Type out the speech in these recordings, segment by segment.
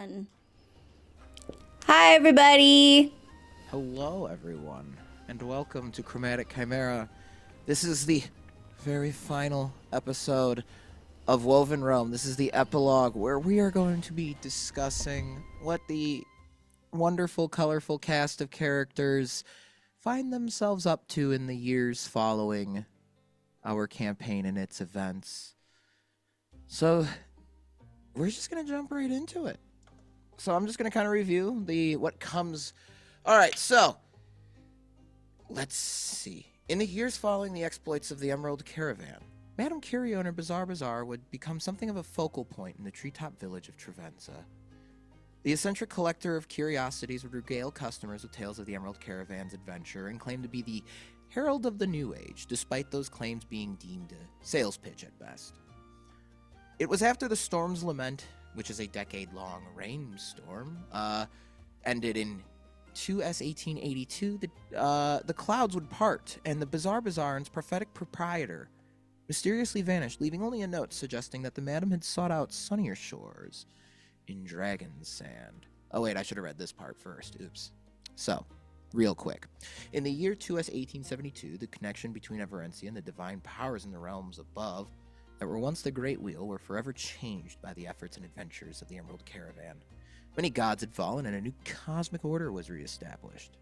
1. Hi, everybody. Hello, everyone, and welcome to Chromatic Chimera. This is the very final episode of WovenRealm. This is the epilogue where we are going to be discussing what the wonderful, colorful cast of characters find themselves up to in the years following our campaign and its events. So, we're just going to jump right into it. So I'm just going to kind of review what comes. All right, so let's see. In the years following the exploits of the Emerald Caravan, Madame Curio and her bizarre bazaar would become something of a focal point in the treetop village of Trevenza. The eccentric collector of curiosities would regale customers with tales of the Emerald Caravan's adventure and claim to be the herald of the New Age, despite those claims being deemed a sales pitch at best. It was after the Storm's Lament, which is a decade-long rainstorm, ended in 2S1882, the clouds would part, and the Bizarre Bazaar's prophetic proprietor mysteriously vanished, leaving only a note suggesting that the madam had sought out sunnier shores in Dragon's Sand. Oh wait, I should have read this part first. Oops. So, real quick. In the year 2S1872, the connection between Everencia and the divine powers in the realms above that were once the Great Wheel were forever changed by the efforts and adventures of the Emerald Caravan. Many gods had fallen, and a new cosmic order was reestablished.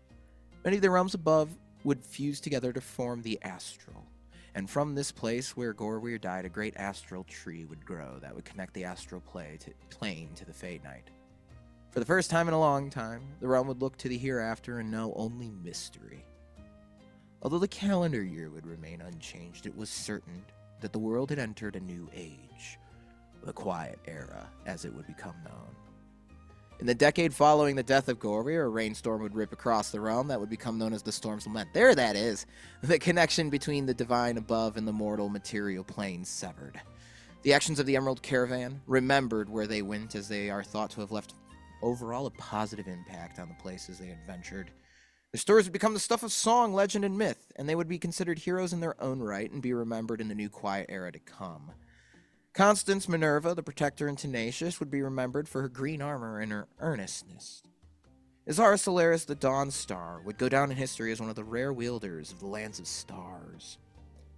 Many of the realms above would fuse together to form the astral, and from this place where Gorweir died, a great astral tree would grow that would connect the astral plane to the Fade Night. For the first time in a long time, the realm would look to the hereafter and know only mystery. Although the calendar year would remain unchanged, it was certain that the world had entered a new age, the Quiet Era, as it would become known. In the decade following the death of Gorweir, a rainstorm would rip across the realm that would become known as the Storm's Lament. There that is! The connection between the divine above and the mortal material plane severed. The actions of the Emerald Caravan, remembered where they went, as they are thought to have left overall a positive impact on the places they had ventured. Their stories would become the stuff of song, legend, and myth, and they would be considered heroes in their own right and be remembered in the new Quiet Era to come. Constance Minerva, the protector and tenacious, would be remembered for her green armor and her earnestness. Azara Solaris, the Dawn Star, would go down in history as one of the rare wielders of the Lands of Stars.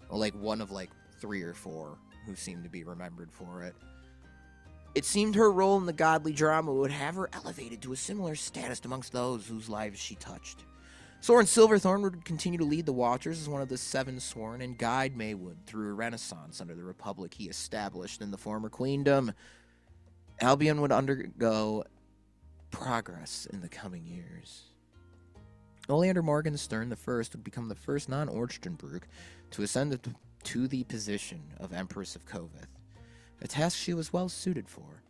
Or one of 3 or 4 who seemed to be remembered for it. It seemed her role in the godly drama would have her elevated to a similar status amongst those whose lives she touched. Soren Silverthorn would continue to lead the Watchers as one of the 7 sworn and guide Maywood through a renaissance under the Republic he established in the former queendom. Albion would undergo progress in the coming years. Oleander Morgenstern I would become the first non-Orchenbrück to ascend to the position of Empress of Kovith, a task she was well suited for.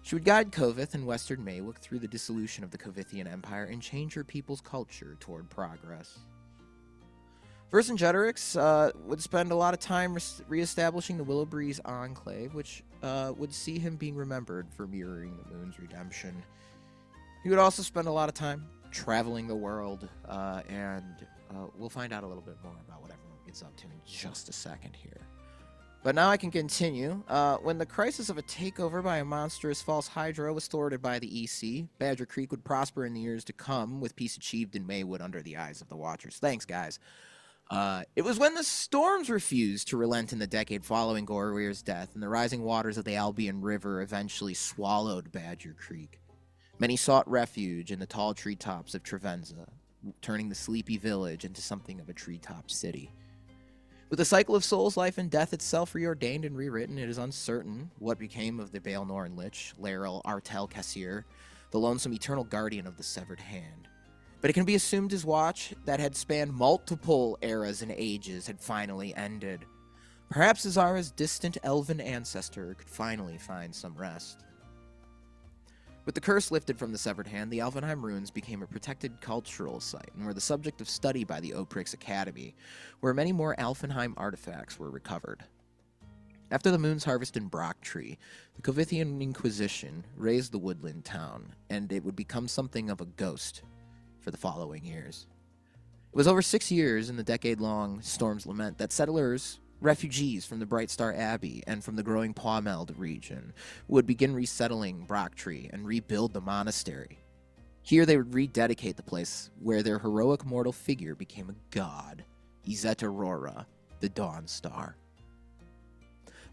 She would guide Kovith and Western Maywook through the dissolution of the Kovithian Empire and change her people's culture toward progress. Vercingetorix would spend a lot of time reestablishing the Willowbreeze Enclave, which would see him being remembered for mirroring the moon's redemption. He would also spend a lot of time traveling the world, and we'll find out a little bit more about what everyone gets up to in just a second here. But now I can continue. When the crisis of a takeover by a monstrous false Hydra was thwarted by the EC, Badger Creek would prosper in the years to come, with peace achieved in Maywood under the eyes of the Watchers. Thanks, guys. It was when the storms refused to relent in the decade following Gorweir's death, and the rising waters of the Albion River eventually swallowed Badger Creek. Many sought refuge in the tall treetops of Trevenza, turning the sleepy village into something of a treetop city. With the cycle of souls, life, and death itself reordained and rewritten, it is uncertain what became of the Baelnoran Lich, Laeral Artel Cassir, the lonesome eternal guardian of the severed hand. But it can be assumed his watch, that had spanned multiple eras and ages, had finally ended. Perhaps Azara's distant elven ancestor could finally find some rest. With the curse lifted from the severed hand, the Alfenheim ruins became a protected cultural site and were the subject of study by the Oprix Academy, where many more Alfenheim artifacts were recovered. After the Moon's Harvest in Brocktree, the Kovithian Inquisition razed the woodland town, and it would become something of a ghost for the following years. It was over 6 years in the decade-long Storm's Lament that settlers Refugees from the Bright Star Abbey and from the growing Paumeld region would begin resettling Brocktree and rebuild the monastery. Here they would rededicate the place where their heroic mortal figure became a god, Izet Aurora, the Dawn Star.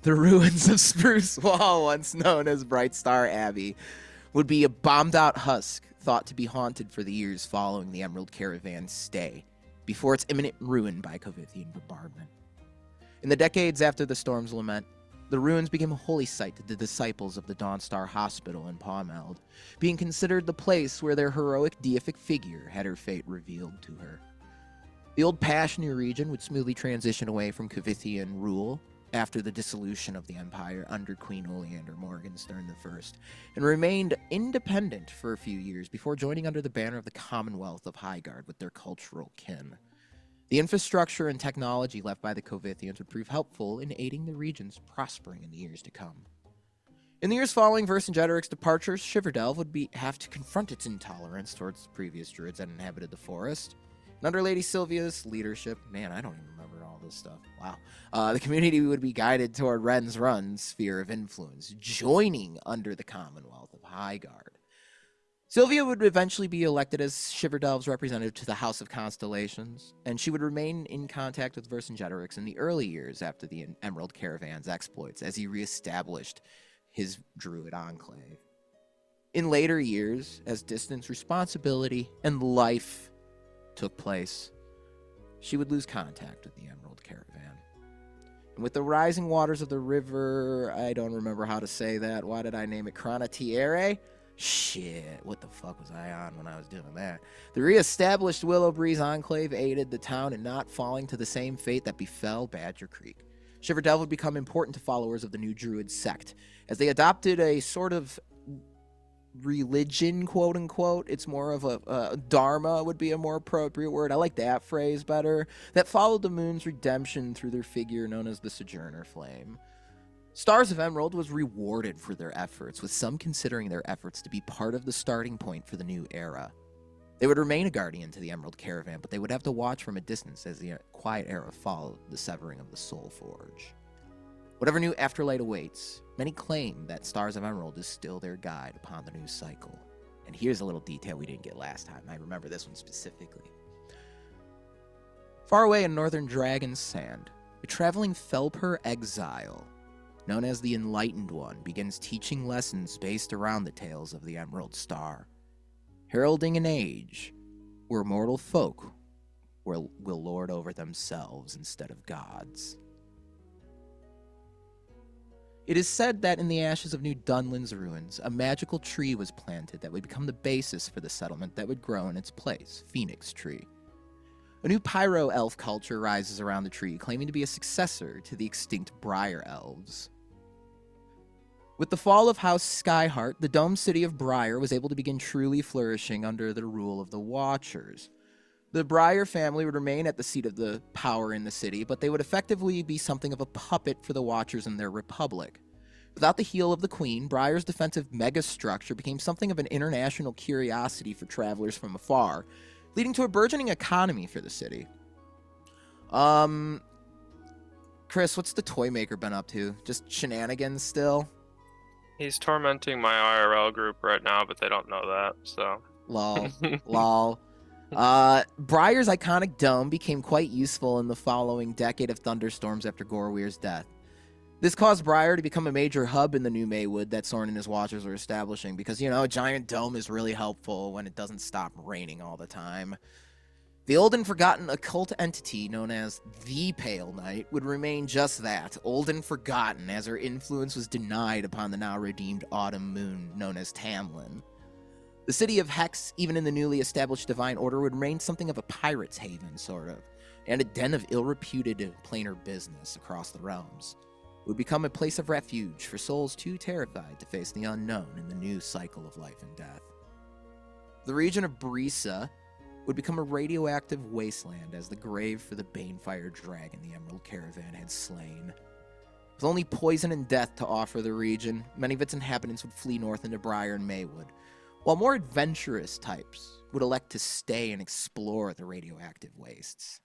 The ruins of Spruce Wall, once known as Bright Star Abbey, would be a bombed-out husk thought to be haunted for the years following the Emerald Caravan's stay, before its imminent ruin by Covithian bombardment. In the decades after the storm's lament, the ruins became a holy site to the disciples of the Dawnstar Hospital in Paumeld, being considered the place where their heroic deific figure had her fate revealed to her. The old Pashnir region would smoothly transition away from Covithian rule after the dissolution of the Empire under Queen Oleander Morgenstern I, and remained independent for a few years before joining under the banner of the Commonwealth of Highgard with their cultural kin. The infrastructure and technology left by the Covithians would prove helpful in aiding the region's prospering in the years to come. In the years following Vercingetorix's departure, Shiverdelve would have to confront its intolerance towards the previous druids that inhabited the forest. And under Lady Sylvia's leadership, man, I don't even remember all this stuff. Wow. The community would be guided toward Ren's Run's sphere of influence, joining under the Commonwealth of Highgard. Sylvia would eventually be elected as Shiverdelve's representative to the House of Constellations, and she would remain in contact with Vercingetorix in the early years after the Emerald Caravan's exploits as he reestablished his druid enclave. In later years, as distance, responsibility, and life took place, she would lose contact with the Emerald Caravan. And with the rising waters of the river, I don't remember how to say that. Why did I name it Cronatiere? Shit, what the fuck was I on when I was doing that? The re-established Willow Breeze Enclave aided the town in not falling to the same fate that befell Badger Creek. Shiverdelve would become important to followers of the new Druid sect, as they adopted a sort of religion, quote-unquote. It's more of a dharma would be a more appropriate word. I like that phrase better. That followed the moon's redemption through their figure known as the Sojourner Flame. Stars of Emerald was rewarded for their efforts, with some considering their efforts to be part of the starting point for the new era. They would remain a guardian to the Emerald Caravan, but they would have to watch from a distance as the Quiet Era followed the severing of the Soul Forge. Whatever new afterlight awaits, many claim that Stars of Emerald is still their guide upon the new cycle. And here's a little detail we didn't get last time. I remember this one specifically. Far away in northern Dragon's Sand, a traveling Felper exile known as the Enlightened One begins teaching lessons based around the tales of the Emerald Star, heralding an age where mortal folk will lord over themselves instead of gods. It is said that in the ashes of New Dunland's ruins, a magical tree was planted that would become the basis for the settlement that would grow in its place, Phoenix Tree. A new pyro-elf culture rises around the tree, claiming to be a successor to the extinct Briar Elves. With the fall of House Skyheart, the domed city of Briar was able to begin truly flourishing under the rule of the Watchers. The Briar family would remain at the seat of the power in the city, but they would effectively be something of a puppet for the Watchers and their republic. Without the heel of the Queen, Briar's defensive megastructure became something of an international curiosity for travelers from afar, leading to a burgeoning economy for the city. Chris, what's the toy maker been up to? Just shenanigans still? He's tormenting my IRL group right now, but they don't know that, so. Lol. Lol. Briar's iconic dome became quite useful in the following decade of thunderstorms after Gorweir's death. This caused Briar to become a major hub in the new Maywood that Soren and his Watchers were establishing, because, you know, a giant dome is really helpful when it doesn't stop raining all the time. The old and forgotten occult entity known as the Pale Knight would remain just that, old and forgotten, as her influence was denied upon the now redeemed autumn moon known as Tamlin. The city of Hex, even in the newly established Divine Order, would remain something of a pirate's haven, sort of, and a den of ill-reputed planar business across the realms. It would become a place of refuge for souls too terrified to face the unknown in the new cycle of life and death. The region of Brisa would become a radioactive wasteland as the grave for the Banefire dragon the Emerald Caravan had slain. With only poison and death to offer the region, many of its inhabitants would flee north into Briar and Maywood, while more adventurous types would elect to stay and explore the radioactive wastes.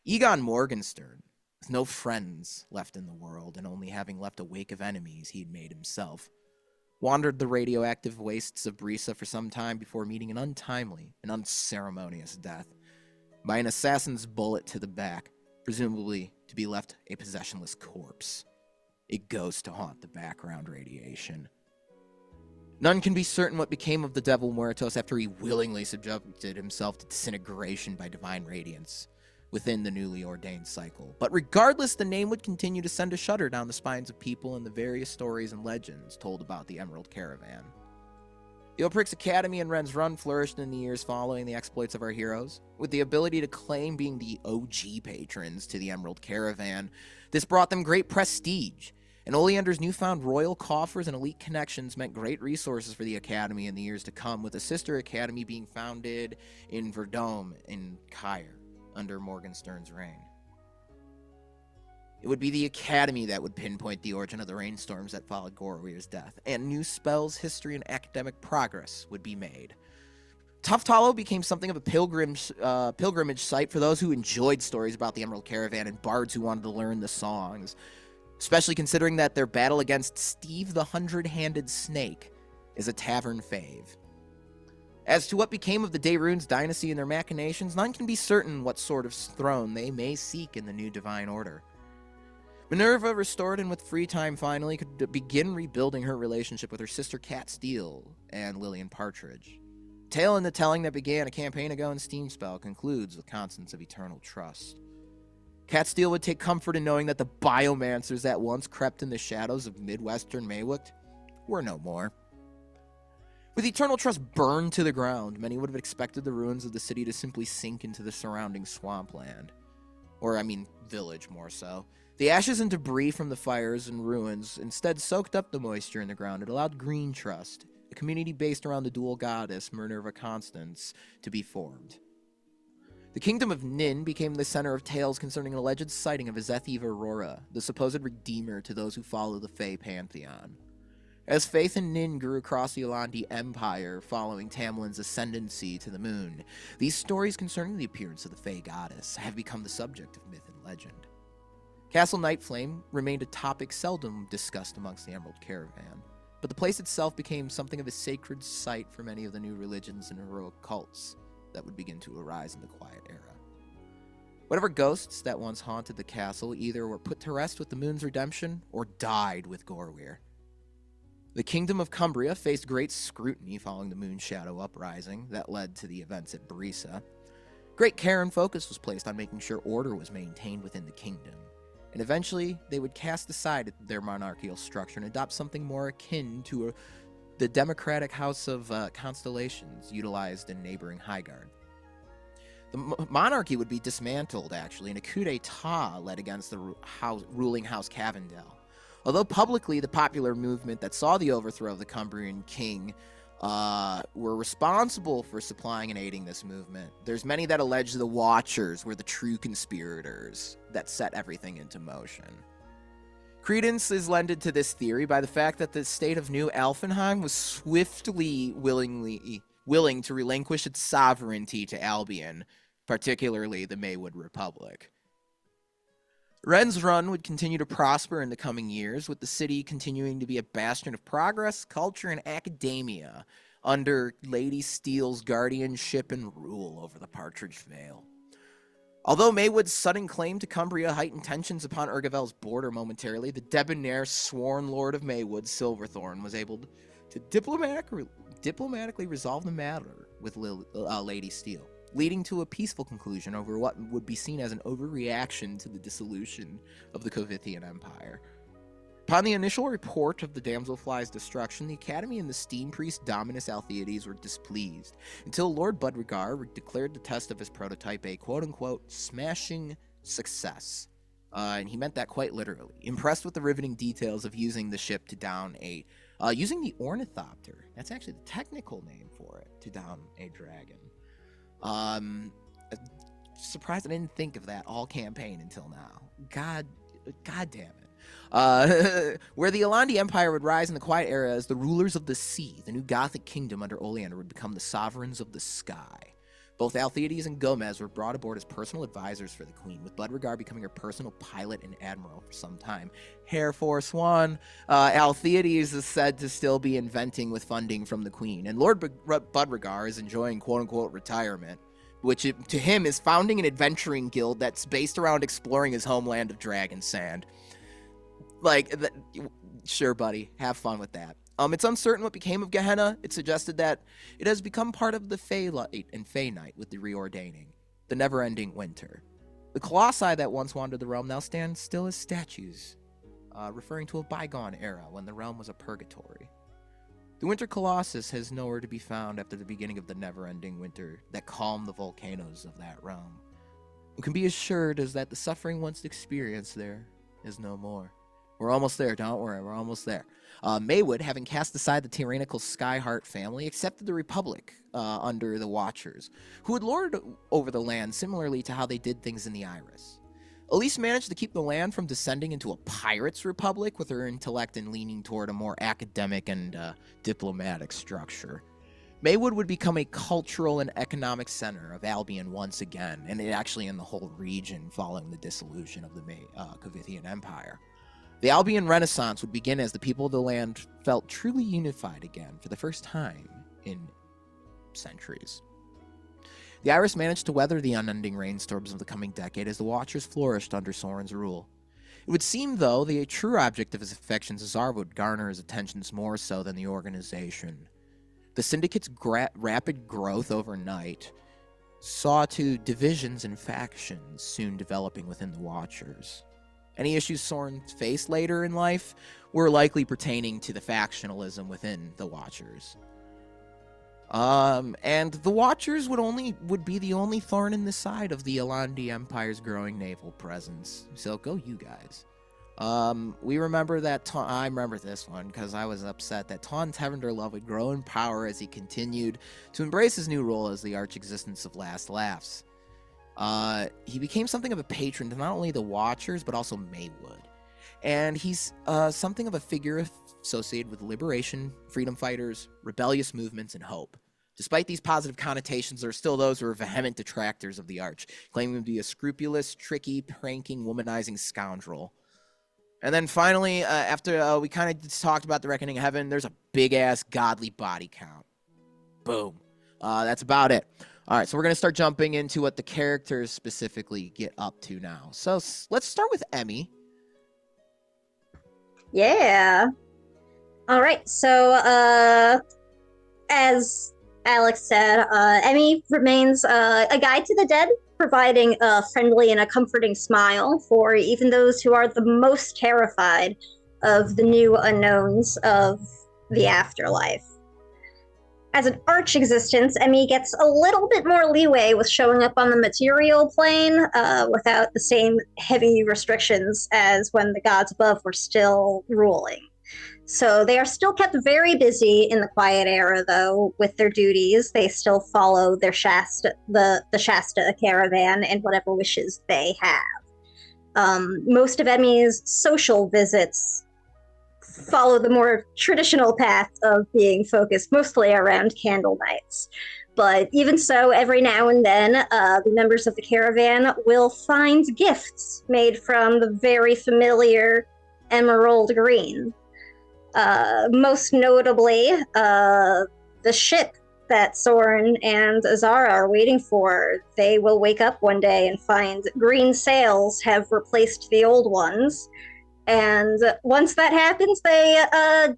Egon Morgenstern, With no friends left in the world, and only having left a wake of enemies he'd made himself, wandered the radioactive wastes of Brisa for some time before meeting an untimely and unceremonious death by an assassin's bullet to the back, presumably to be left a possessionless corpse, a ghost to haunt the background radiation. None can be certain what became of the Devil Muertos after he willingly subjected himself to disintegration by divine radiance within the newly ordained cycle. But regardless, the name would continue to send a shudder down the spines of people in the various stories and legends told about the Emerald Caravan. The Oprix Academy and Ren's Run flourished in the years following the exploits of our heroes. With the ability to claim being the OG patrons to the Emerald Caravan, this brought them great prestige, and Oleander's newfound royal coffers and elite connections meant great resources for the Academy in the years to come, with a sister academy being founded in Verdome in Kyre under Morgenstern's reign. It would be the Academy that would pinpoint the origin of the rainstorms that followed Gorweir's death, and new spells, history, and academic progress would be made. Tuft Hollow became something of a pilgrimage site for those who enjoyed stories about the Emerald Caravan and bards who wanted to learn the songs, especially considering that their battle against Steve the Hundred-Handed Snake is a tavern fave. As to what became of the Daerunes dynasty and their machinations, none can be certain what sort of throne they may seek in the new Divine Order. Minerva, restored and with free time finally, could begin rebuilding her relationship with her sister Cat Steele and Lillian Partridge. Tale in the telling that began a campaign ago in Steamspell concludes with Constance of Eternal Trust. Cat Steele would take comfort in knowing that the biomancers that once crept in the shadows of Midwestern Maywick were no more. With Eternal Trust burned to the ground, many would have expected the ruins of the city to simply sink into the surrounding swampland. Village more so. The ashes and debris from the fires and ruins instead soaked up the moisture in the ground. It allowed Green Trust, a community based around the dual goddess Minerva Constance, to be formed. The kingdom of Nin became the center of tales concerning an alleged sighting of Azeth Aurora, the supposed redeemer to those who follow the Fey pantheon. As faith in Nin grew across the Alandi Empire following Tamlin's ascendancy to the moon, these stories concerning the appearance of the Fey goddess have become the subject of myth and legend. Castle Nightflame remained a topic seldom discussed amongst the Emerald Caravan, but the place itself became something of a sacred site for many of the new religions and heroic cults that would begin to arise in the Quiet Era. Whatever ghosts that once haunted the castle either were put to rest with the moon's redemption or died with Gorweir. The Kingdom of Cumbria faced great scrutiny following the Moon Shadow Uprising that led to the events at Brisa. Great care and focus was placed on making sure order was maintained within the kingdom, and eventually they would cast aside their monarchical structure and adopt something more akin to the democratic House of Constellations utilized in neighboring Highgarde. The monarchy would be dismantled, actually, and a coup d'etat led against the ruling House Cavendel. Although publicly the popular movement that saw the overthrow of the Cumbrian king were responsible for supplying and aiding this movement, there's many that allege the Watchers were the true conspirators that set everything into motion. Credence is lended to this theory by the fact that the state of New Alfenheim was swiftly willing to relinquish its sovereignty to Albion, particularly the Maywood Republic. Ren's Run would continue to prosper in the coming years, with the city continuing to be a bastion of progress, culture, and academia under Lady Steele's guardianship and rule over the Partridge Vale. Although Maywood's sudden claim to Cumbria heightened tensions upon Urgavel's border momentarily, the debonair sworn lord of Maywood, Silverthorn, was able to diplomatically resolve the matter with Lady Steele, leading to a peaceful conclusion over what would be seen as an overreaction to the dissolution of the Covithian Empire. Upon the initial report of the Damselfly's destruction, the Academy and the Steam Priest Dominus Altheides were displeased, until Lord Budregar declared the test of his prototype a quote-unquote smashing success. And he meant that quite literally. Impressed with the riveting details of using the ship to down using the Ornithopter, that's actually the technical name for it, to down a dragon. Surprised I didn't think of that all campaign until now. God damn it. Where the Alandi Empire would rise in the Quiet Era as the rulers of the sea, the new Gothic kingdom under Oleander would become the sovereigns of the sky. Both Altheides and Gomez were brought aboard as personal advisors for the Queen, with Bloodregard becoming her personal pilot and admiral for some time. Air Force One. Altheides is said to still be inventing with funding from the Queen, and Lord Bloodregard is enjoying quote-unquote retirement, which to him is founding an adventuring guild that's based around exploring his homeland of Dragon Sand. Sure, buddy, have fun with that. It's uncertain what became of Gehenna. It suggested that it has become part of the Fey Light and Fey Night with the reordaining, the never-ending winter. The colossi that once wandered the realm now stand still as statues, referring to a bygone era when the realm was a purgatory. The Winter Colossus has nowhere to be found after the beginning of the never-ending winter that calmed the volcanoes of that realm. What can be assured is that the suffering once experienced there is no more. We're almost there, don't worry, we're almost there. Maywood, having cast aside the tyrannical Skyheart family, accepted the Republic under the Watchers, who had lorded over the land similarly to how they did things in the Iris. Elise managed to keep the land from descending into a pirates' republic with her intellect and leaning toward a more academic and diplomatic structure. Maywood would become a cultural and economic center of Albion once again, and actually in the whole region following the dissolution of the Cavithian Empire. The Albion Renaissance would begin as the people of the land felt truly unified again for the first time in centuries. The Iris managed to weather the unending rainstorms of the coming decade as the Watchers flourished under Soren's rule. It would seem, though, the true object of his affections, Azar, would garner his attentions more so than the organization. The Syndicate's rapid growth overnight saw to divisions and factions soon developing within the Watchers. Any issues Soren faced later in life were likely pertaining to the factionalism within the Watchers. And the Watchers would be the only thorn in the side of the Alandi Empire's growing naval presence. So go you guys. We remember that I remember this one because I was upset that Taun Tevinderlove would grow in power as he continued to embrace his new role as the arch-existence of Last Laughs. He became something of a patron to not only the Watchers, but also Maywood. And he's something of a figure associated with liberation, freedom fighters, rebellious movements, and hope. Despite these positive connotations, there are still those who are vehement detractors of the Arch, claiming to be a scrupulous, tricky, pranking, womanizing scoundrel. And then finally, after we kind of just talked about the Reckoning of Heaven, there's a big-ass godly body count. Boom. That's about it. All right, so we're going to start jumping into what the characters specifically get up to now. So let's start with Emmy. Yeah. All right, so as Alex said, Emmy remains a guide to the dead, providing a friendly and a comforting smile for even those who are the most terrified of the new unknowns of the afterlife. As an arch existence, Emmy gets a little bit more leeway with showing up on the material plane without the same heavy restrictions as when the gods above were still ruling. So they are still kept very busy in the Quiet Era, though, with their duties. They still follow their the Shasta caravan and whatever wishes they have. Most of Emmy's social visits follow the more traditional path of being focused mostly around candle nights. But even so, every now and then, the members of the caravan will find gifts made from the very familiar emerald green. Most notably, the ship that Soren and Azara are waiting for. They will wake up one day and find green sails have replaced the old ones. And once that happens, they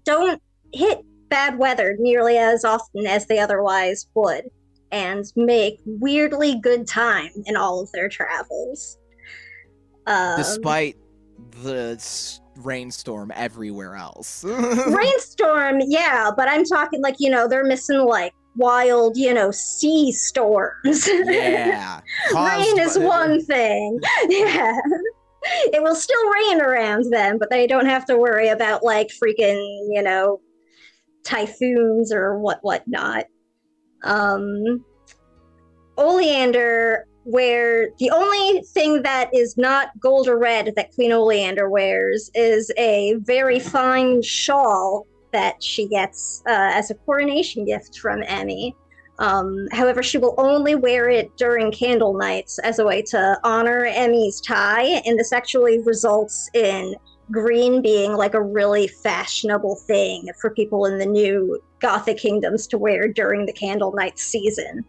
don't hit bad weather nearly as often as they otherwise would, and make weirdly good time in all of their travels. Despite the rainstorm everywhere else. Rainstorm, yeah, but I'm talking like, they're missing like wild, sea storms. Yeah. Rain is one thing. Yeah. It will still rain around them, but they don't have to worry about like freaking, typhoons or whatnot. Oleander, where the only thing that is not gold or red that Queen Oleander wears is a very fine shawl that she gets as a coronation gift from Emmy. However, she will only wear it during candle nights as a way to honor Emmy's tie, and this actually results in green being like a really fashionable thing for people in the new Gothic kingdoms to wear during the candle night season.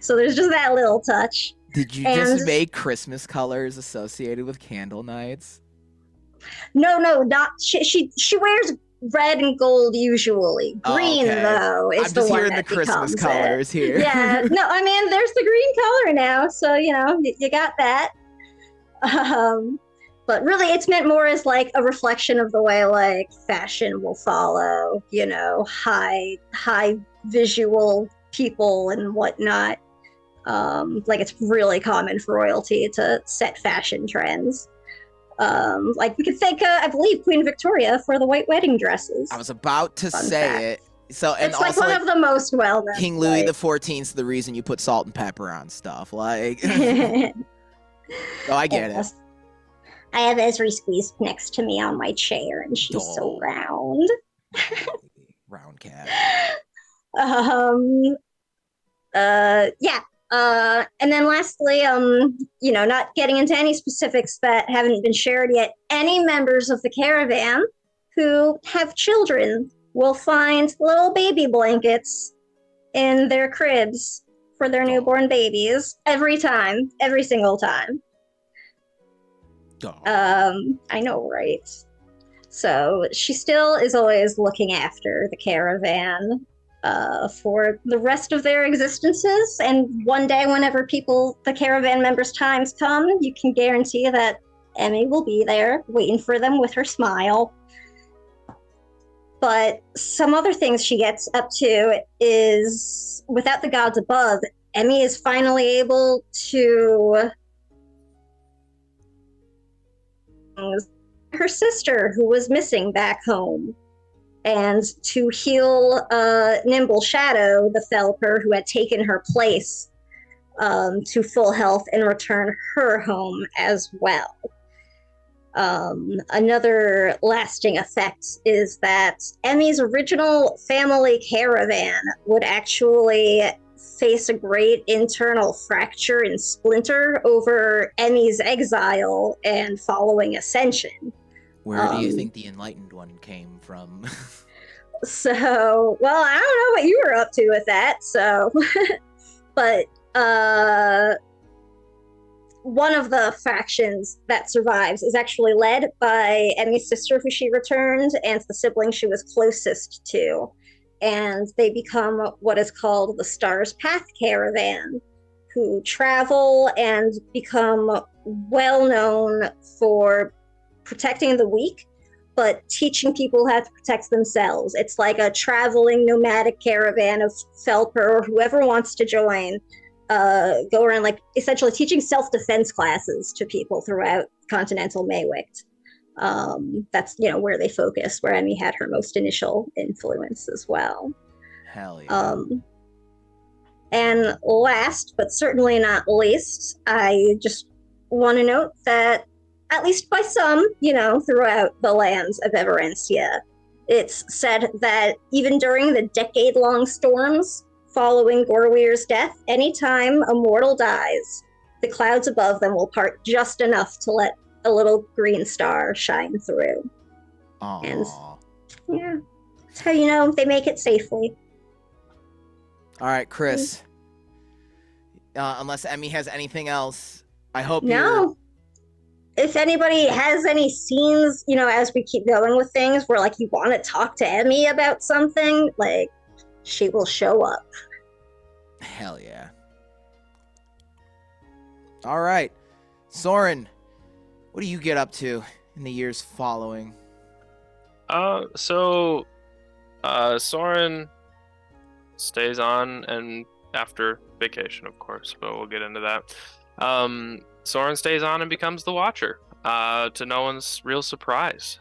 So there's just that little touch. Did you And just make Christmas colors associated with candle nights? no, not she wears red and gold usually. Green okay. though is I'm the just one hearing that the Christmas becomes colors here. Yeah, no, I mean there's the green color now, so you know you got that. But really, it's meant more as like a reflection of the way like fashion will follow, you know, high visual people and whatnot. Like it's really common for royalty to set fashion trends. Like we could thank, I believe, Queen Victoria for the white wedding dresses. I was about to Fun say fact. it. So, and It's also, like one of the most well-known. King Louis the 14th, the reason you put salt and pepper on stuff. Like, so I get it. I have Esri squeezed next to me on my chair, and she's so round. Round cat. Yeah. And then lastly, you know, not getting into any specifics that haven't been shared yet, any members of the caravan who have children will find little baby blankets in their cribs for their newborn babies every single time. I know, right? So she still is always looking after the caravan for the rest of their existences. And one day, whenever the caravan members' times come, you can guarantee that Emmy will be there waiting for them with her smile. But some other things she gets up to is, without the gods above, Emmy is finally able to her sister who was missing back home, and to heal Nimble Shadow, the Felper who had taken her place, to full health and return her home as well. Another lasting effect is that Emmy's original family caravan would actually face a great internal fracture and splinter over Emmy's exile and following ascension. Where do you think the enlightened one came from? So, well, I don't know what you were up to with that, so. But, one of the factions that survives is actually led by Emmy's sister, who she returned, and the sibling she was closest to. And they become what is called the Stars Path Caravan, who travel and become well known for protecting the weak, but teaching people how to protect themselves. It's like a traveling nomadic caravan of Felper or whoever wants to join, go around like essentially teaching self-defense classes to people throughout continental Maywicht. That's, you know, where they focus, where Emmy had her most initial influence as well. Hell yeah. And last, but certainly not least, I just want to note that, at least by some, you know, throughout the lands of Everencia, it's said that even during the decade-long storms following Gorweir's death, anytime a mortal dies, the clouds above them will part just enough to let a little green star shine through. Aww. And yeah, that's how you know they make it safely. All right, Chris. Unless Emmy has anything else, I hope No. If anybody has any scenes, you know, as we keep going with things where, like, you want to talk to Emmy about something, like, she will show up. Hell yeah. All right. Soren, what do you get up to in the years following? Soren stays on, and after vacation, of course, but we'll get into that. Soren stays on and becomes the Watcher, to no one's real surprise.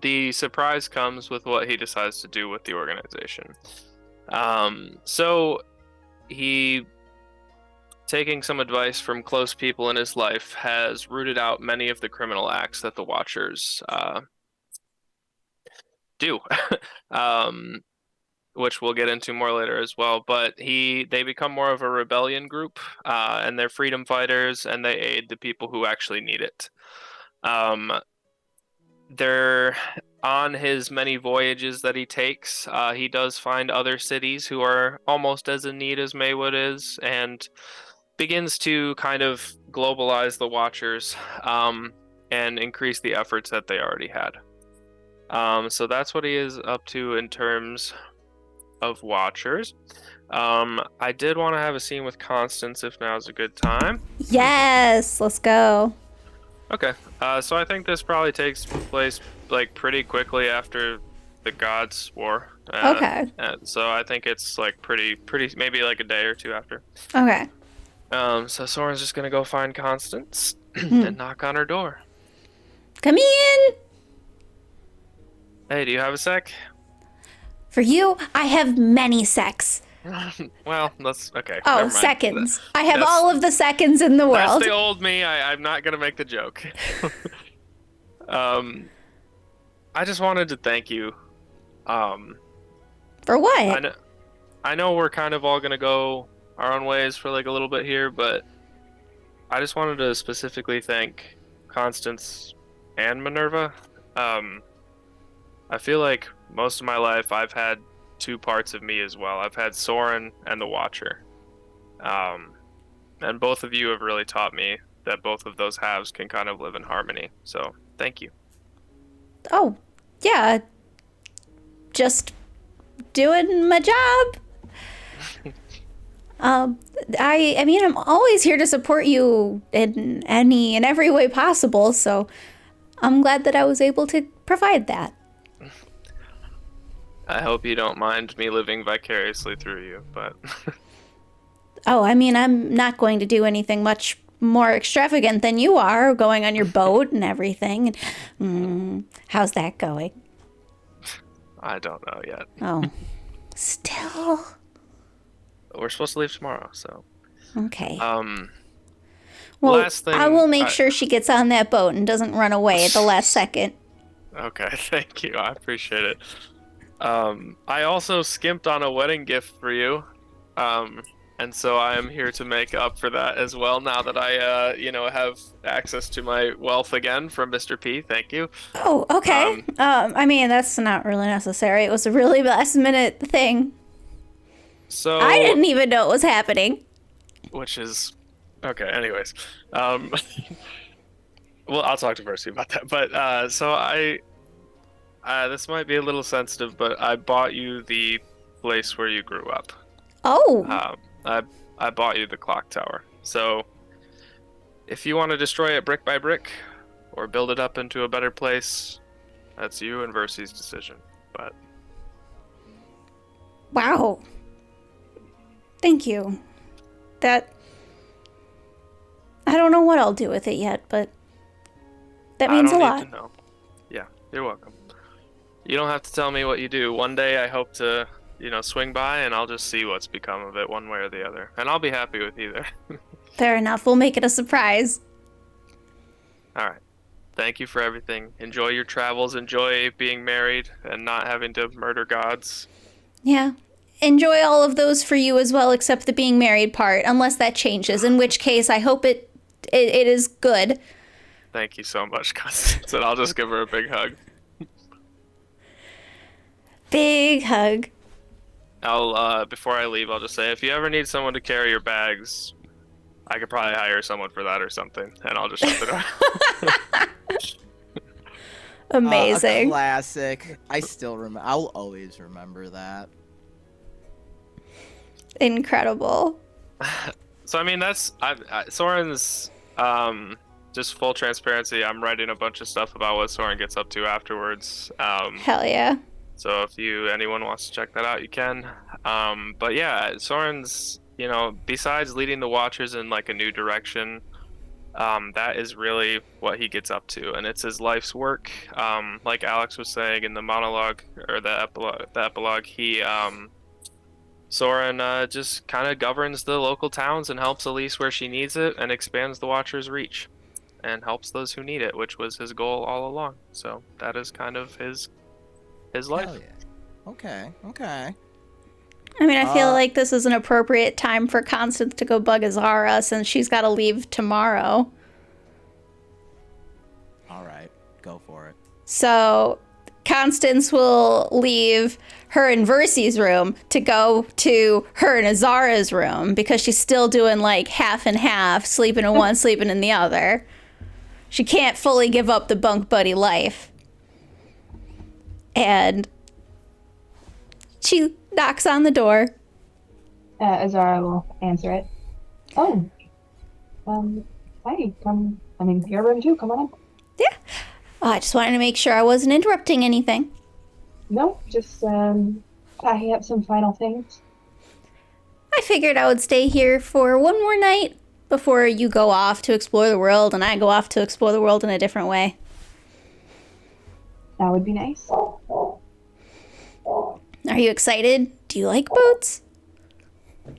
The surprise comes with what he decides to do with the organization. So he, taking some advice from close people in his life, has rooted out many of the criminal acts that the Watchers do. which we'll get into more later as well. But they become more of a rebellion group, and they're freedom fighters, and they aid the people who actually need it. They're on his many voyages that he takes. He does find other cities who are almost as in need as Maywood is, and begins to kind of globalize the Watchers, and increase the efforts that they already had. So that's what he is up to in terms of Watchers. I did want to have a scene with Constance if now's a good time. Yes, let's go. Okay, so I think this probably takes place like pretty quickly after the Gods' War. Okay. So I think it's like pretty, maybe like a day or two after. Okay. So Soren's just gonna go find Constance and knock on her door. Come in. Hey, do you have a sec? For you, I have many secs. Well, that's okay. Oh, never mind. seconds. I have That's- all of the seconds in the world. That's the old me. I'm not gonna make the joke. I just wanted to thank you. For what? I know we're kind of all gonna go our own ways for like a little bit here, but I just wanted to specifically thank Constance and Minerva. I feel like most of my life I've had two parts of me as well. I've had Soren and the Watcher. And both of you have really taught me that both of those halves can kind of live in harmony. So, thank you. Oh, yeah. Just doing my job. I mean, I'm always here to support you in any and every way possible, so I'm glad that I was able to provide that. I hope you don't mind me living vicariously through you, but Oh, I mean, I'm not going to do anything much more extravagant than you are, going on your boat and everything. How's that going? I don't know yet. Oh, still? We're supposed to leave tomorrow, so. Okay. Well, last thing, I will make sure she gets on that boat and doesn't run away at the last second. Okay, thank you. I appreciate it. I also skimped on a wedding gift for you. And so I am here to make up for that as well now that I, have access to my wealth again from Mr. P. Thank you. Oh, okay. I mean, that's not really necessary. It was a really last minute thing. So I didn't even know it was happening. Which is okay. Anyways, well, I'll talk to Percy about that. But so this might be a little sensitive, but I bought you the place where you grew up. Oh. I bought you the clock tower. So if you want to destroy it brick by brick or build it up into a better place, that's you and Vercy's decision. But wow. Thank you. I don't know what I'll do with it yet, but that means a lot. I don't need to know. Yeah, you're welcome. You don't have to tell me what you do. One day I hope to swing by and I'll just see what's become of it one way or the other. And I'll be happy with either. Fair enough. We'll make it a surprise. All right. Thank you for everything. Enjoy your travels. Enjoy being married and not having to murder gods. Yeah. Enjoy all of those for you as well, except the being married part, unless that changes, in which case I hope it is good. Thank you so much, Constance. And I'll just give her a big hug. Big hug. I'll before I leave, I'll just say if you ever need someone to carry your bags, I could probably hire someone for that or something, and I'll just shut the door. Amazing. A classic. I still remember. I'll always remember that. Incredible. So I mean, that's Soren's. Just full transparency. I'm writing a bunch of stuff about what Soren gets up to afterwards. Hell yeah. So if anyone wants to check that out, you can. But yeah, Soren's, besides leading the Watchers in like a new direction, that is really what he gets up to, and it's his life's work. Like Alex was saying in the monologue or the epilogue, Soren just kind of governs the local towns and helps Elise where she needs it, and expands the Watchers' reach, and helps those who need it, which was his goal all along. So that is kind of his life. Hell yeah. Okay. I mean, I feel like this is an appropriate time for Constance to go bug Azara since she's got to leave tomorrow. All right, go for it. So Constance will leave her and Versi's room to go to her and Azara's room because she's still doing like half and half, sleeping in one, sleeping in the other. She can't fully give up the bunk buddy life. And she knocks on the door. Azara will answer it. Oh, hi, come. I'm in your room too. Come on in. Yeah. Oh, I just wanted to make sure I wasn't interrupting anything. No, just packing up some final things. I figured I would stay here for one more night before you go off to explore the world and I go off to explore the world in a different way. That would be nice. Are you excited? Do you like boats?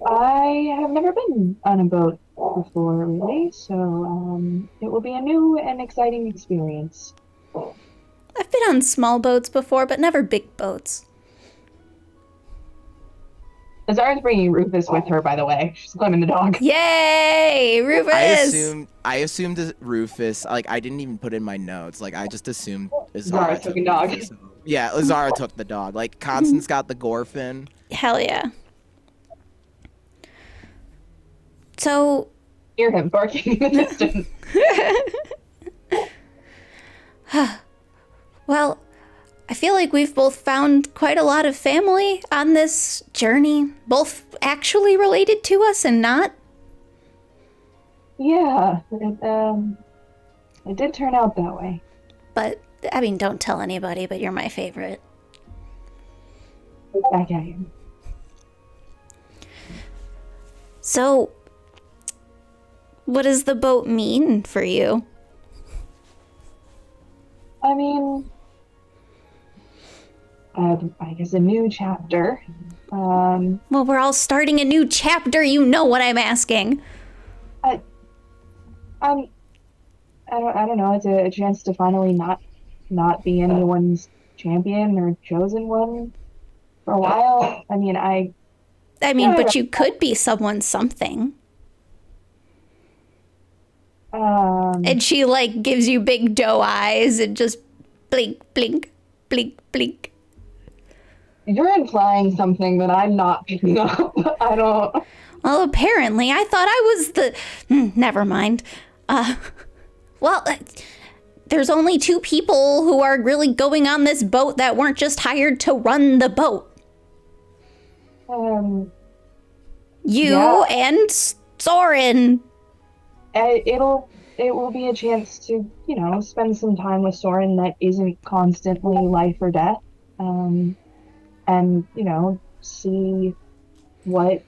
I have never been on a boat before, really, so it will be a new and exciting experience. I've been on small boats before, but never big boats. Azara's bringing Rufus with her, by the way. She's climbing the dog. Yay, Rufus! I assumed that Rufus. Like, I didn't even put in my notes. Like, I just assumed Azara took a dog. Rufus. Yeah, Azara took the dog. Like, Constance got the Gorfin. Hell yeah. So, Hear him barking in the distance. well, I feel like we've both found quite a lot of family on this journey, both actually related to us and not. Yeah, it did turn out that way. But, I mean, don't tell anybody, but you're my favorite. Okay. So, what does the boat mean for you? I mean, I guess a new chapter. Well, we're all starting a new chapter. You know what I'm asking. I don't know. It's a chance to finally not be anyone's champion or chosen one for a while. I mean, but you could be someone's something. And she, like, gives you big doe eyes and just blink, blink, blink, blink. You're implying something that I'm not picking up. I don't... Well, apparently, I thought I was the... never mind. There's only 2 people who are really going on this boat that weren't just hired to run the boat. You and Soren. It will be a chance to, spend some time with Soren that isn't constantly life or death. And, see what,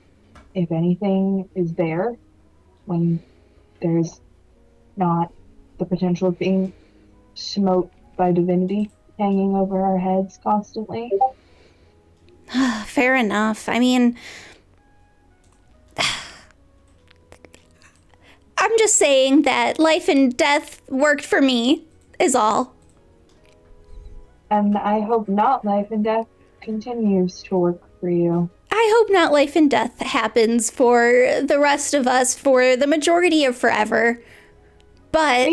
if anything, is there when there's not the potential of being smote by divinity hanging over our heads constantly. Fair enough. I mean, I'm just saying that life and death worked for me, is all. And I hope not life and death continues to work for you. I hope not life and death happens for the rest of us for the majority of forever. But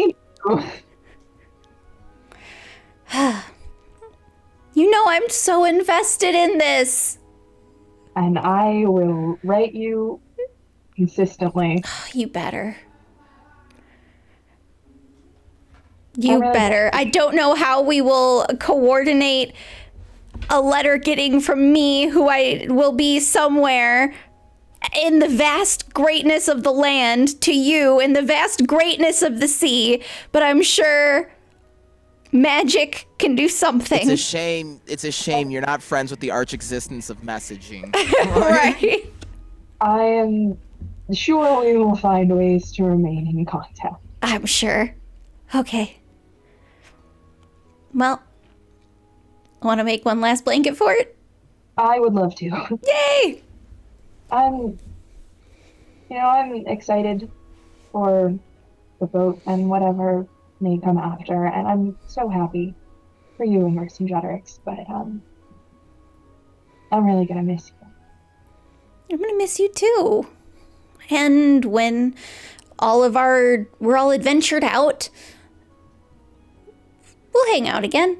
I'm so invested in this. And I will write you consistently. You better. You better. I don't know how we will coordinate a letter getting from me, who I will be somewhere in the vast greatness of the land, to you in the vast greatness of the sea, but I'm sure magic can do something. It's a shame you're not friends with the arch existence of messaging. Right? I am sure we will find ways to remain in contact. I'm sure. Okay. Well, want to make one last blanket for it? I would love to. Yay! I'm excited for the boat and whatever may come after, and I'm so happy for you and Vercingetorix, but I'm really gonna miss you. I'm gonna miss you too. And when we're all adventured out, we'll hang out again.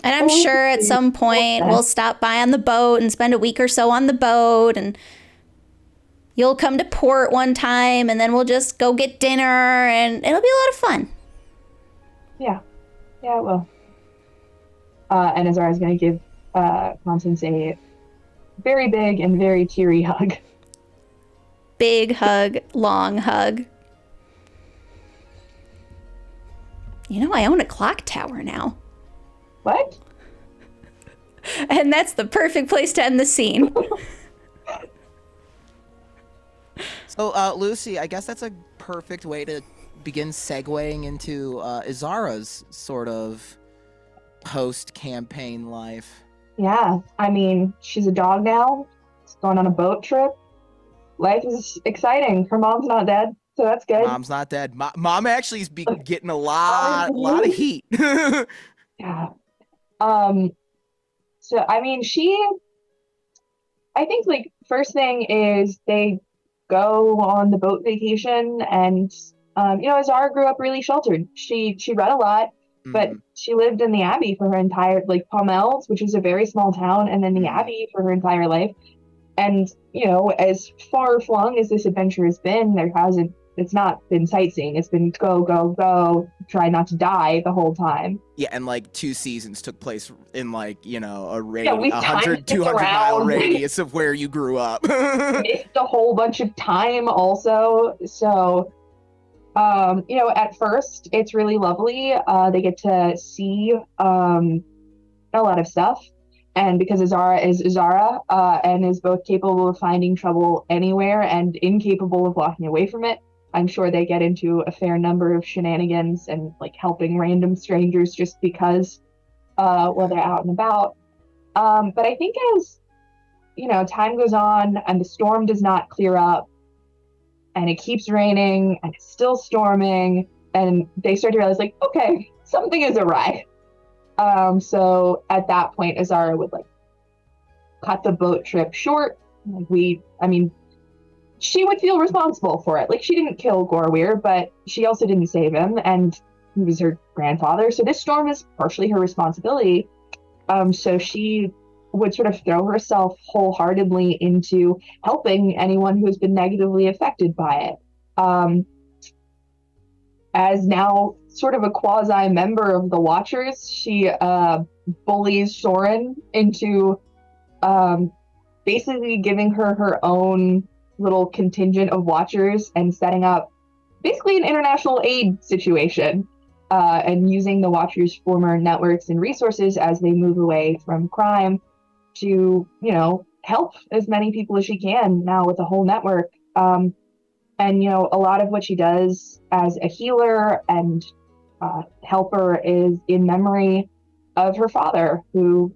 And I'm sure at some point we'll stop by on the boat and spend a week or so on the boat, and you'll come to port one time, and then we'll just go get dinner, and it'll be a lot of fun. Yeah, it will. And Azara's going to give Constance a very big and very teary hug. Big hug, long hug. You know, I own a clock tower now. What? And that's the perfect place to end the scene. So, Lucy, I guess that's a perfect way to begin segueing into Izara's sort of post-campaign life. Yeah, I mean, she's a dog now. She's going on a boat trip. Life is exciting. Her mom's not dead, so that's good. Mom's not dead. Mom actually is getting a lot of heat. Yeah. So, I mean, I think, like, first thing is they go on the boat vacation, and, Azara grew up really sheltered. She read a lot, but she lived in the Abbey for her entire, like, Palmel's, which is a very small town, and then the Abbey for her entire life. And, as far-flung as this adventure has been, it's not been sightseeing. It's been go, go, go, try not to die the whole time. Yeah, and like 2 seasons took place in like, a 100, 200-mile radius of where you grew up. Missed a whole bunch of time also. So, at first it's really lovely. They get to see a lot of stuff. And because Azara is Azara and is both capable of finding trouble anywhere and incapable of walking away from it, I'm sure they get into a fair number of shenanigans and like helping random strangers just because while they're out and about. But I think as time goes on and the storm does not clear up and it keeps raining and it's still storming, and they start to realize like, okay, something is awry. So at that point, Azara would like cut the boat trip short. She would feel responsible for it. Like, she didn't kill Gorweir, but she also didn't save him, and he was her grandfather. So this storm is partially her responsibility. So she would sort of throw herself wholeheartedly into helping anyone who has been negatively affected by it. As now sort of a quasi member of the Watchers, she bullies Soren into basically giving her own little contingent of Watchers and setting up basically an international aid situation and using the Watchers' former networks and resources as they move away from crime to, help as many people as she can now with the whole network. And, a lot of what she does as a healer and helper is in memory of her father, who,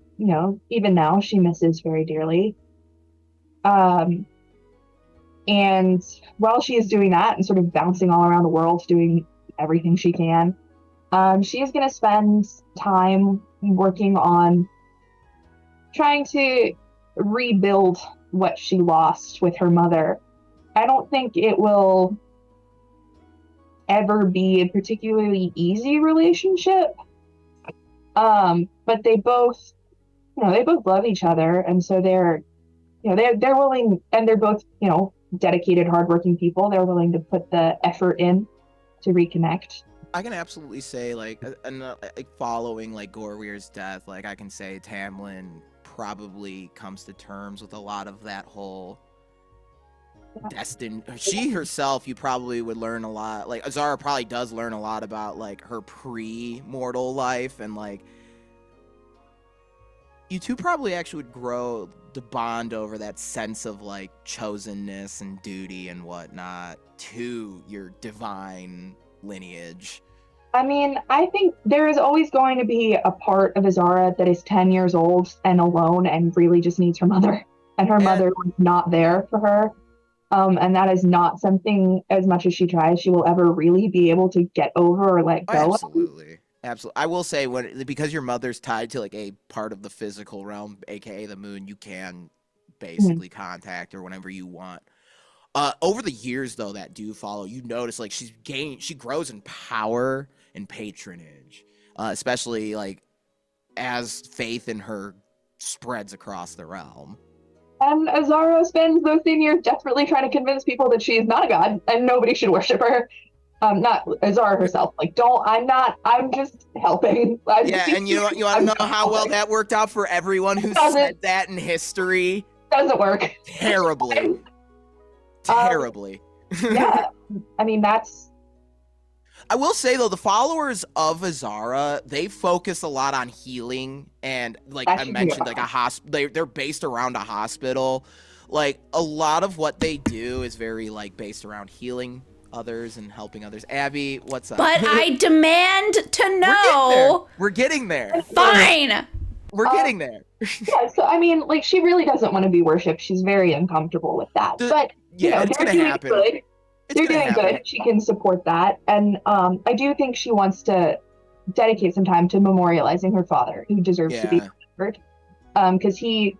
even now she misses very dearly. And while she is doing that and sort of bouncing all around the world, doing everything she can, she is going to spend time working on trying to rebuild what she lost with her mother. I don't think it will ever be a particularly easy relationship. But they both love each other, and so they're willing, and they're both, dedicated, hardworking people. They're willing to put the effort in to reconnect. I can absolutely say, like, following like Gorweir's death, like I can say Tamlin probably comes to terms with a lot of that whole destined. She herself, you probably would learn a lot. Like Azara probably does learn a lot about like her pre-mortal life, and like you two probably actually would grow the bond over that sense of like chosenness and duty and whatnot to your divine lineage. I mean, I think there is always going to be a part of Azara that is 10 years old and alone and really just needs her mother. And her mother was not there for her. And that is not something, as much as she tries, she will ever really be able to get over or let go. Absolutely. I will say, because your mother's tied to like a part of the physical realm, aka the moon, you can basically contact her whenever you want. Over the years, though, that do follow, you notice like she grows in power and patronage, especially like as faith in her spreads across the realm. And Azara spends those same years desperately trying to convince people that she is not a god and nobody should worship her. Not Azara herself. Like, I'm just helping. And you want to know how well that worked out for everyone who said that in history? Doesn't work. Terribly. Terribly. Yeah. I mean, that's... I will say, though, the followers of Azara, they focus a lot on healing, and like I mentioned, like they're based around a hospital. Like, a lot of what they do is very like based around healing others and helping others. Abby, what's up? But I demand to know. We're getting there. Fine. We're getting there. Yeah, so I mean, like, she really doesn't want to be worshipped. She's very uncomfortable with that. But it's gonna happen. Good. They're doing good. She can support that. And I do think she wants to dedicate some time to memorializing her father, who deserves to be remembered. Because he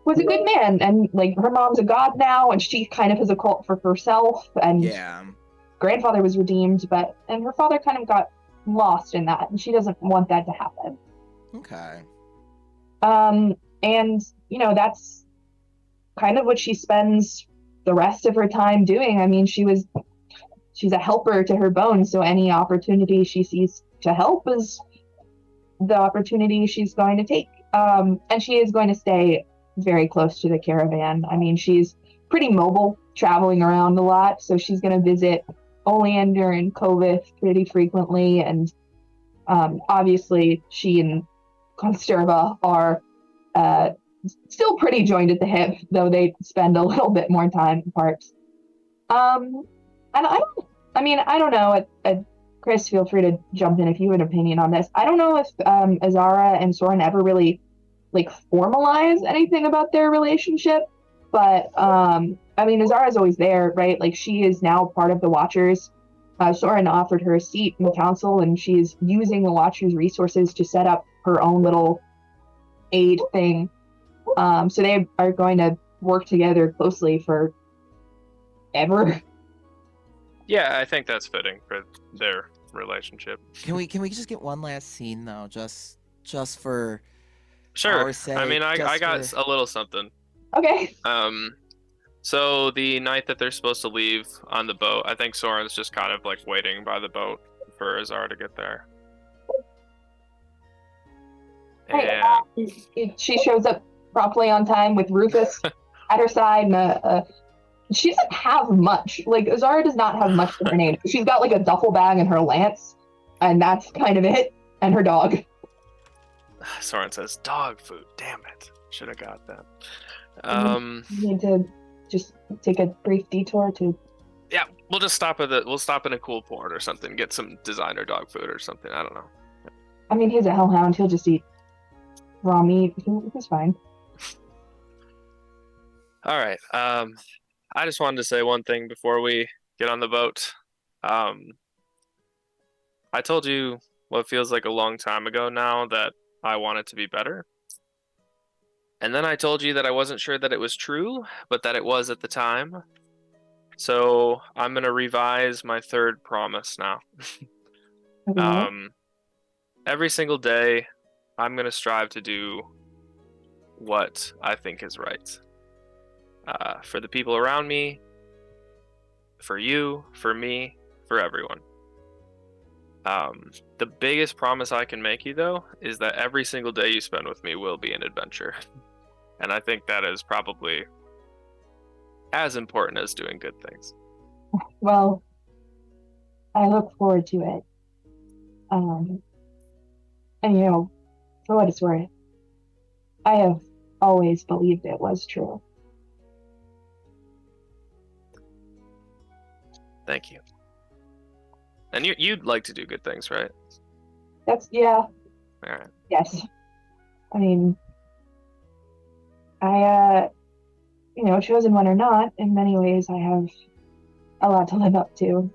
was a good man, and like her mom's a god now, and she kind of has a cult for herself. And grandfather was redeemed, and her father kind of got lost in that, and she doesn't want that to happen. Okay. And that's kind of what she spends the rest of her time doing. I mean, she's a helper to her bones, so any opportunity she sees to help is the opportunity she's going to take. And she is going to stay very close to the caravan. I mean, she's pretty mobile, traveling around a lot, so she's going to visit Oleander and Kovith pretty frequently, and obviously she and Consterva are still pretty joined at the hip, though they spend a little bit more time apart. And I don't know. Chris, feel free to jump in if you have an opinion on this. I don't know if Azara and Soren ever really like formalize anything about their relationship, but I mean, Azara's always there, right? Like, she is now part of the Watchers. Soren offered her a seat in the council, and she's using the Watchers' resources to set up her own little aid thing. So they are going to work together closely for ever. Yeah, I think that's fitting for their relationship. Can we just get one last scene though, just for sure our sake? I mean, I got a little something. Okay. So the night that they're supposed to leave on the boat, I think Soren's just kind of like waiting by the boat for Azara to get there. And she shows up promptly on time with Rufus at her side, and she doesn't have much. Like, Azara does not have much to her name. She's got like a duffel bag and her lance, and that's kind of it, and her dog. Soren says, "Dog food. Damn it! Should have got that." You need to just take a brief detour to. Yeah, we'll just stop in a cool port or something, get some designer dog food or something. I don't know. I mean, he's a hellhound. He'll just eat raw meat. He's fine. All right. I just wanted to say one thing before we get on the boat. I told you what feels like a long time ago now that I want it to be better. And then I told you that I wasn't sure that it was true, but that it was at the time. So I'm going to revise my third promise now. Okay. Every single day, I'm going to strive to do what I think is right. For the people around me, for you, for me, for everyone. The biggest promise I can make you, though, is that every single day you spend with me will be an adventure. And I think that is probably as important as doing good things. Well, I look forward to it. And for what it's worth, I have always believed it was true. Thank you. And you'd like to do good things, right? Yeah. All right. Yes. I mean, I, chosen one or not, in many ways I have a lot to live up to.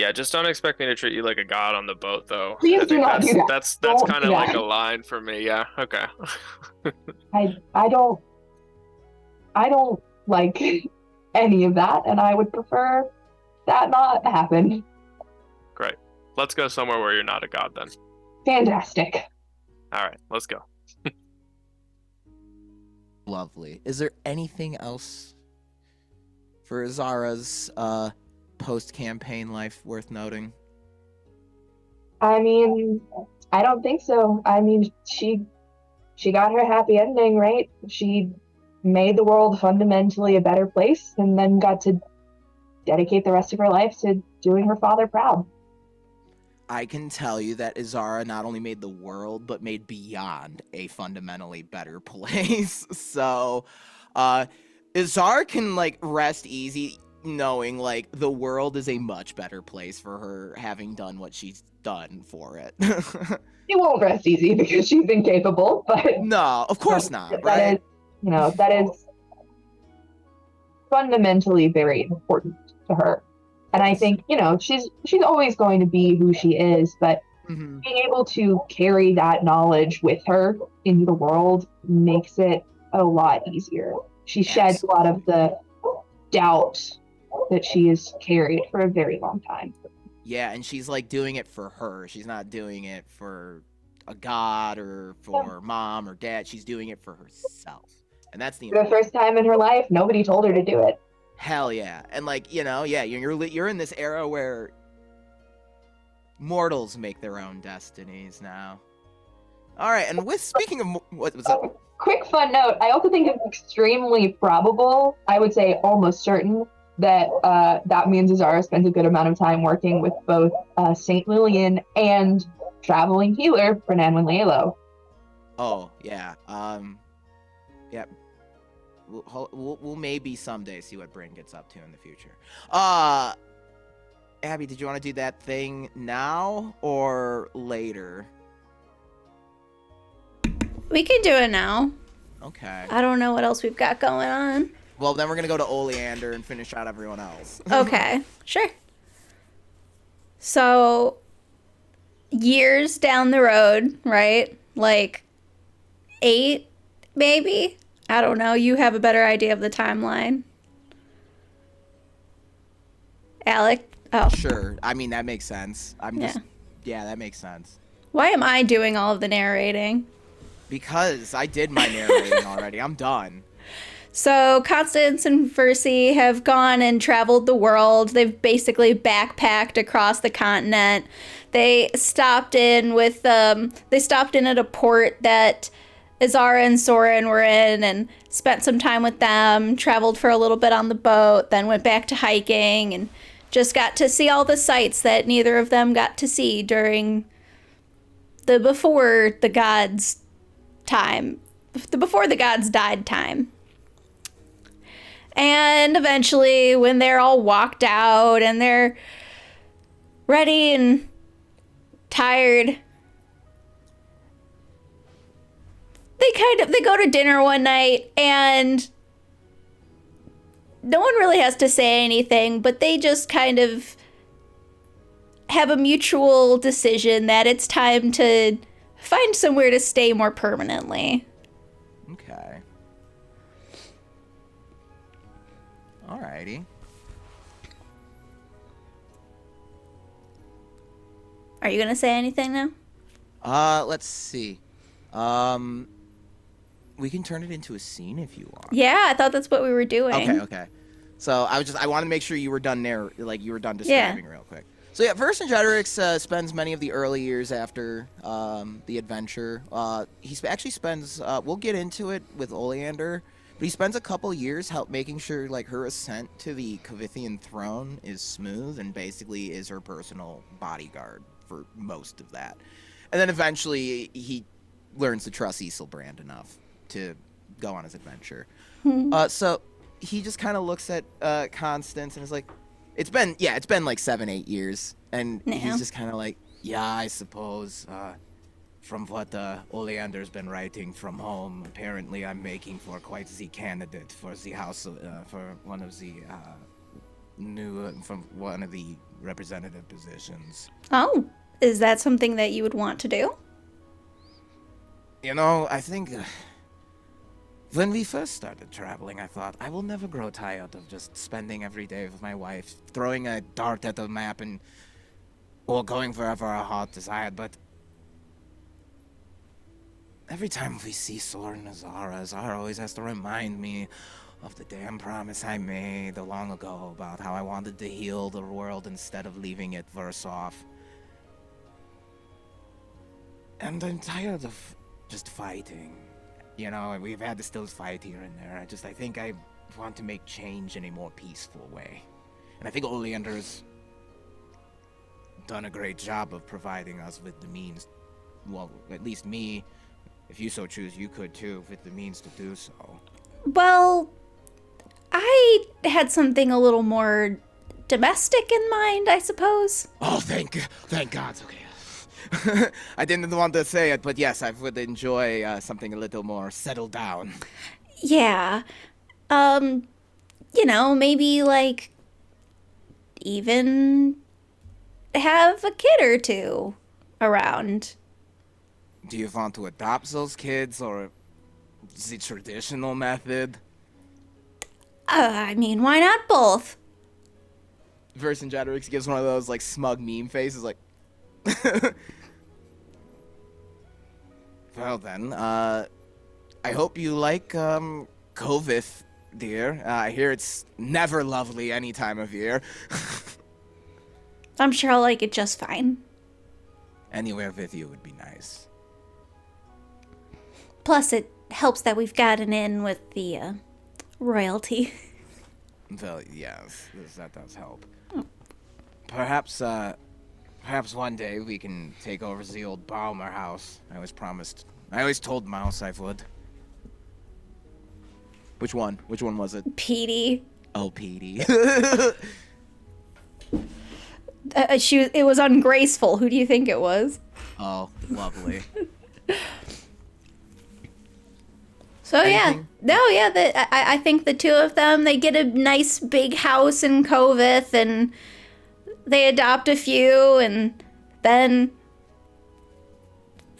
Yeah, just don't expect me to treat you like a god on the boat, though. Please I do think not do that. that's Don't kind do of like that. a line for me. Yeah. Okay. I don't like any of that, and I would prefer that not happen. Great. Let's go somewhere where you're not a god then. Fantastic. All right, let's go. Lovely. Is there anything else for Azara's post-campaign life worth noting? I mean, I don't think so. I mean, she got her happy ending, right? She made the world fundamentally a better place and then got to dedicate the rest of her life to doing her father proud. I can tell you that Azara not only made the world, but made beyond a fundamentally better place. So, Azara can, like, rest easy knowing, like, the world is a much better place for her having done what she's done for it. She won't rest easy because she's incapable, but No, of course not, that right? is, that is fundamentally very important to her. And I think, she's always going to be who she is, but Mm-hmm. being able to carry that knowledge with her into the world makes it a lot easier. She sheds a lot of the doubt that she has carried for a very long time. Yeah, and she's, like, doing it for her. She's not doing it for a god or for mom or dad. She's doing it for herself. And that's the For the first time in her life, nobody told her to do it. Hell yeah. And, like, you're in this era where mortals make their own destinies now. All right, and speaking of what's up? Quick fun note, I also think it's extremely probable, I would say almost certain, that that means Azara spends a good amount of time working with both Saint Lillian and traveling healer Fernand Winlelo. Oh, yeah. Yeah. We'll maybe someday see what Bryn gets up to in the future. Abby, did you want to do that thing now or later? We can do it now. Okay. I don't know what else we've got going on. Well, then we're going to go to Oleander and finish out everyone else. Okay, sure. So, years down the road, right? Like 8, maybe? I don't know. You have a better idea of the timeline. Alec? Oh. Sure. I mean, that makes sense. Yeah, that makes sense. Why am I doing all of the narrating? Because I did my narrating already. I'm done. So Constance and Versi have gone and traveled the world. They've basically backpacked across the continent. They stopped in at a port that Azara and Soren were in and spent some time with them, traveled for a little bit on the boat, then went back to hiking and just got to see all the sights that neither of them got to see during the before the gods died time. And eventually, when they're all walked out and they're ready and tired, they go to dinner one night and no one really has to say anything, but they just kind of have a mutual decision that it's time to find somewhere to stay more permanently. Okay. Alrighty. Are you gonna say anything now? Let's see. We can turn it into a scene if you want. Yeah, I thought that's what we were doing. Okay. So I wanted to make sure you were done describing real quick. So yeah, Vercingetorix spends many of the early years after the adventure. He actually spends. We'll get into it with Oleander, but he spends a couple years making sure like her ascent to the Kavithian throne is smooth and basically is her personal bodyguard for most of that. And then eventually he learns to trust Isilbrand enough to go on his adventure. So he just kind of looks at Constance and is like, it's been like 7-8 years. And he's just kind of like, yeah, I suppose. From what Oleander's been writing from home, apparently I'm making for quite the candidate for the house, for one of the representative positions. Oh, is that something that you would want to do? You know, I think when we first started traveling, I thought I will never grow tired of just spending every day with my wife, throwing a dart at the map or going wherever our heart desired, but every time we see Sora and Azara, Azara always has to remind me of the damn promise I made long ago about how I wanted to heal the world instead of leaving it worse off. And I'm tired of just fighting. You know, we've had to still fight here and there. I think I want to make change in a more peaceful way. And I think Oleander's done a great job of providing us with the means. Well, at least me, if you so choose, you could too, with the means to do so. Well, I had something a little more domestic in mind, I suppose. Oh, thank God. Okay. I didn't want to say it, but yes, I would enjoy something a little more settled down. Yeah. You know, maybe like even have a kid or two around. Do you want to adopt those kids, or the traditional method? I mean, why not both? Vercingetorix gives one of those, like, smug meme faces, like... Well then, I hope you like, Covith, dear. I hear it's never lovely any time of year. I'm sure I'll like it just fine. Anywhere with you would be nice. Plus, it helps that we've gotten in with the, royalty. Well, yes, that does help. Perhaps one day we can take over the old Balmer house. I always told Mouse I would. Which one? Which one was it? Petey. Oh, Petey. It was ungraceful. Who do you think it was? Oh, lovely. So Anything? I think the two of them, they get a nice big house in Covith, and they adopt a few, and then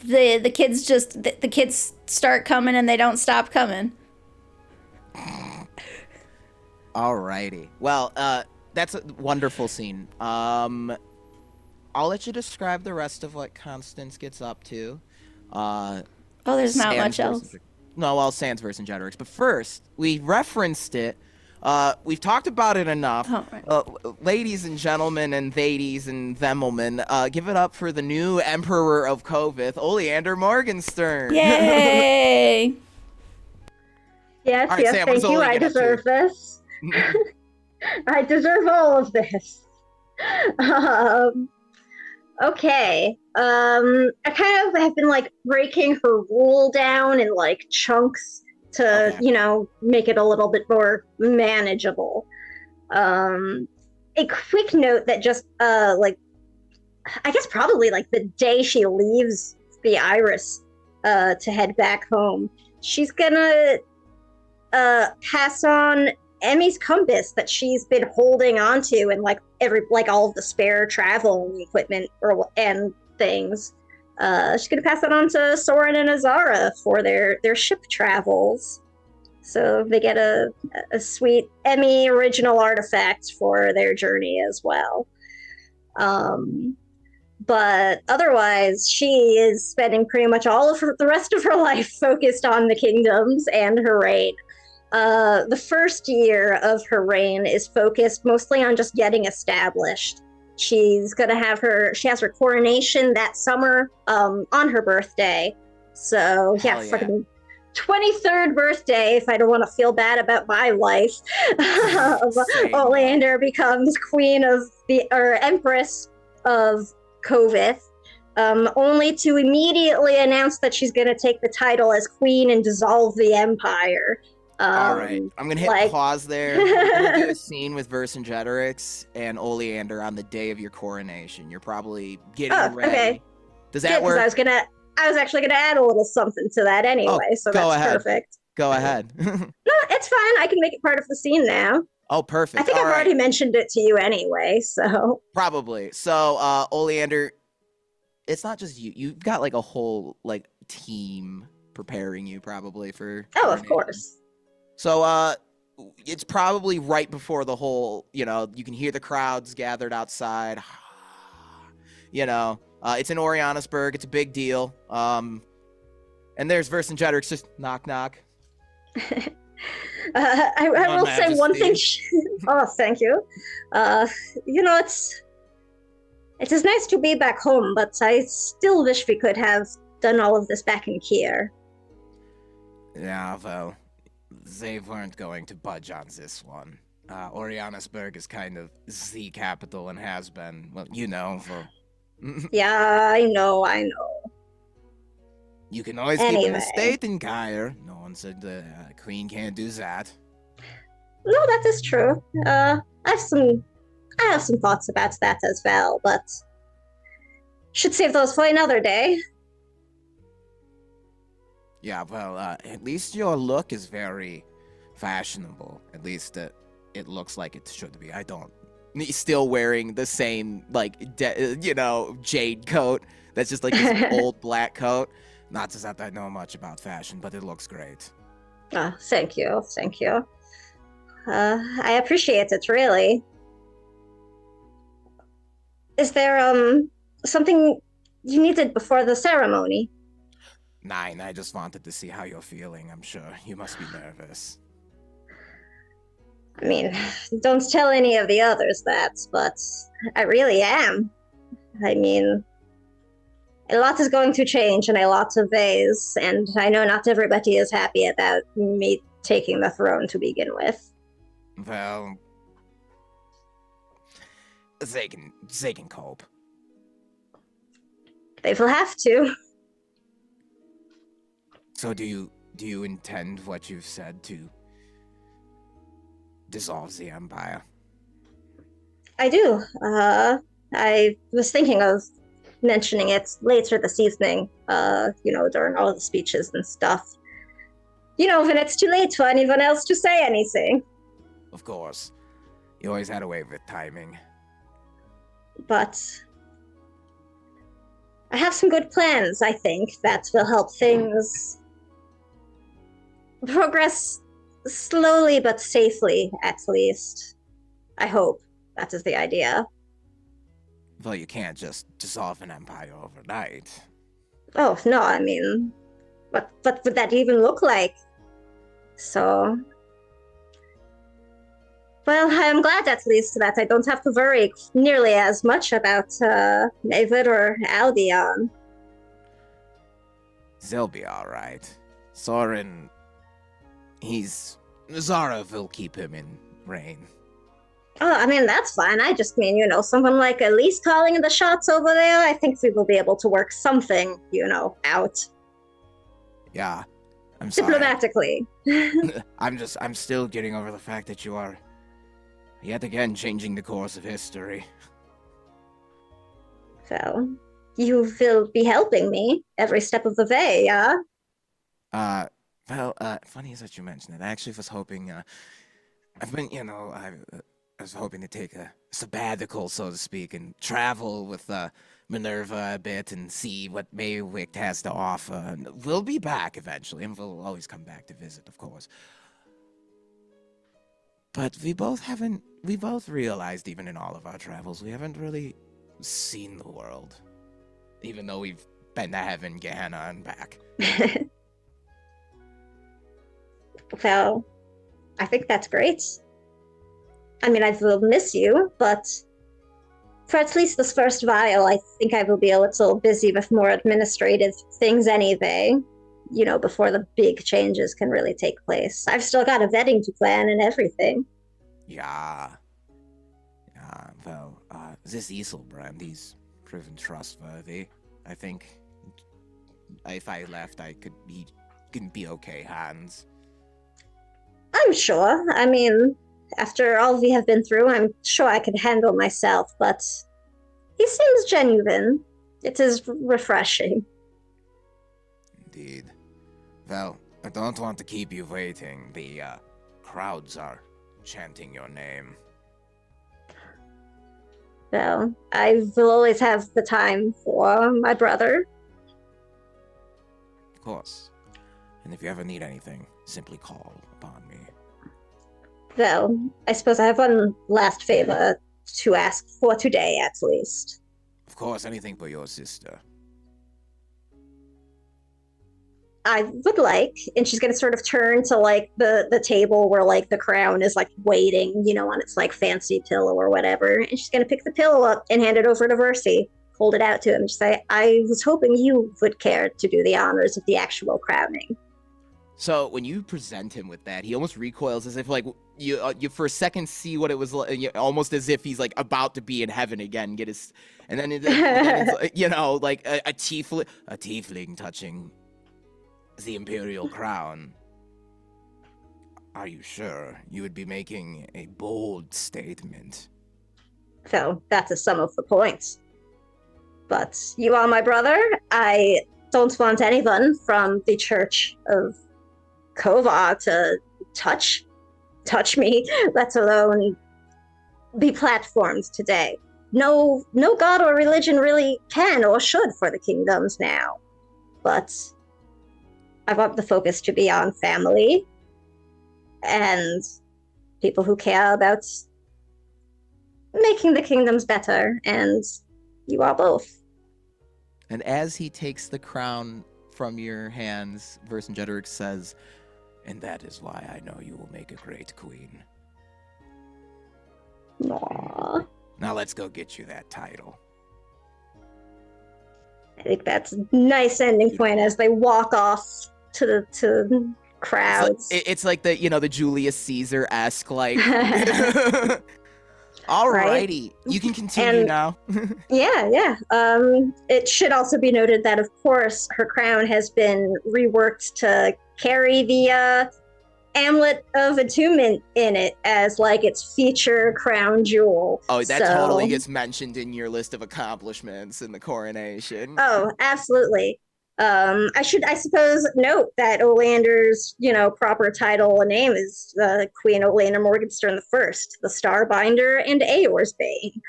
the kids start coming, and they don't stop coming. Alrighty. Well, that's a wonderful scene. I'll let you describe the rest of what Constance gets up to. There's not much else. No, well, Sans Vercingetorix. But first, we referenced it. We've talked about it enough. Oh, right. Ladies and gentlemen and thadies and themelmen, give it up for the new Emperor of Covith, Oleander Morgenstern. Yay! Yes, All right, yes, Sam, what thank does you. Ole I get up to? deserve this. I deserve all of this. Okay. I kind of have been like breaking her rule down in like chunks to, Okay. make it a little bit more manageable. A quick note that just I guess probably like the day she leaves the Iris to head back home, she's gonna pass on Emmy's compass that she's been holding onto, and like all of the spare travel equipment and things. She's gonna pass that on to Soren and Azara for their ship travels. So they get a sweet Emmy original artifact for their journey as well. But otherwise, she is spending pretty much all of the rest of her life focused on the kingdoms and her reign. The first year of her reign is focused mostly on just getting established. She has her coronation that summer, on her birthday. So Hell yeah. fucking 23rd birthday, if I don't want to feel bad about my life. Same. Oleander becomes Empress of Covith, only to immediately announce that she's going to take the title as queen and dissolve the empire. All right, I'm gonna hit pause there. We're gonna do a scene with Vercingetorix and Oleander on the day of your coronation. You're probably getting ready. Okay. Does that work? I was actually gonna add a little something to that anyway, so go that's ahead. perfect. Go ahead. No, it's fine. I can make it part of the scene now. Oh, perfect. I think All I've right. already mentioned it to you anyway, so. Probably. So, Oleander, it's not just you. You've got like a whole like team preparing you probably for Oh, of coronation. course. So, it's probably right before the whole, you can hear the crowds gathered outside. It's in Orianasburg. It's a big deal. And there's Vercingetorix just knock knock. I Your will say one thing. Majesty. Oh, thank you. It is nice to be back home, but I still wish we could have done all of this back in Kier. Yeah, well, they weren't going to budge on this one. Orianasburg is kind of the capital and has been, well, for... Yeah, I know. You can always keep an Anyway. estate in Gyre. No one said the queen can't do that. No, that is true. I have some thoughts about that as well, but should save those for another day. Yeah, well, at least your look is very fashionable. At least it looks like it should be. He's still wearing the same, jade coat. That's just like this old black coat. Not that I know much about fashion, but it looks great. Thank you. I appreciate it, really. Is there, something you needed before the ceremony? Nine, I just wanted to see how you're feeling. I'm sure you must be nervous. I mean, don't tell any of the others that, but I really am. I mean, a lot is going to change in a lot of ways, and I know not everybody is happy about me taking the throne to begin with. Well, they can cope. They will have to. So do you intend what you've said to dissolve the empire? I do. I was thinking of mentioning it later this evening, during all the speeches and stuff. When it's too late for anyone else to say anything. Of course. You always had a way with timing. But I have some good plans, I think, that will help things progress slowly but safely, at least. I hope that is the idea. Well, you can't just dissolve an empire overnight. Oh, no, I mean, what would that even look like? So... Well, I'm glad at least that I don't have to worry nearly as much about David or Albion. They'll be alright. Soren, Zara will keep him in reign. Oh, I mean, that's fine. I just mean, someone like Elise calling the shots over there, I think we will be able to work something, out. Yeah, I'm sorry. Diplomatically. I'm still getting over the fact that you are yet again changing the course of history. Well, you will be helping me every step of the way, yeah? Funny is that you mentioned it. I actually was hoping, I was hoping to take a sabbatical, so to speak, and travel with Minerva a bit and see what Maywick has to offer. We'll be back eventually, and we'll always come back to visit, of course. But we both realized, even in all of our travels, we haven't really seen the world. Even though we've been to heaven, Gehenna, and back. Well, I think that's great. I mean, I will miss you, but for at least this first while, I think I will be a little busy with more administrative things anyway, before the big changes can really take place. I've still got a wedding to plan and everything. Yeah. Well, this Isilbrand, he's proven trustworthy. I think if I left, he can be okay hands. I'm sure. I mean, after all we have been through, I'm sure I could handle myself, but he seems genuine. It is refreshing. Indeed. Well, I don't want to keep you waiting. The crowds are chanting your name. So I will always have the time for my brother. Of course. And if you ever need anything, simply call upon me. Well, I suppose I have one last favor to ask for today, at least. Of course, anything for your sister. I would like, and she's gonna sort of turn to like the table where like the crown is like waiting, on its like fancy pillow or whatever, and she's gonna pick the pillow up and hand it over to Versi, hold it out to him, and say, "I was hoping you would care to do the honors of the actual crowning." So when you present him with that, he almost recoils as if like you for a second see what it was like, almost as if he's like about to be in heaven again, and then it's like a tiefling touching the imperial crown. Are you sure you would be making a bold statement? So that's a sum of the points. But you are my brother. I don't want anyone from the Church of Kova to touch me, let alone be platformed today. No god or religion really can or should for the kingdoms now. But I want the focus to be on family and people who care about making the kingdoms better, and you are both. And as he takes the crown from your hands, Vercingetorix says, "And that is why I know you will make a great queen." Aww. Now let's go get you that title. I think that's a nice ending point as they walk off to the crowds. It's like the Julius Caesar-esque like. Alrighty, you can continue now. Yeah. It should also be noted that, of course, her crown has been reworked to carry the amulet of attunement in it as like its feature crown jewel. Oh, that totally gets mentioned in your list of accomplishments in the coronation. Oh, absolutely. I suppose note that Olander's, proper title and name is Queen Olander Morgenstern I, the Starbinder and Aor's Bane.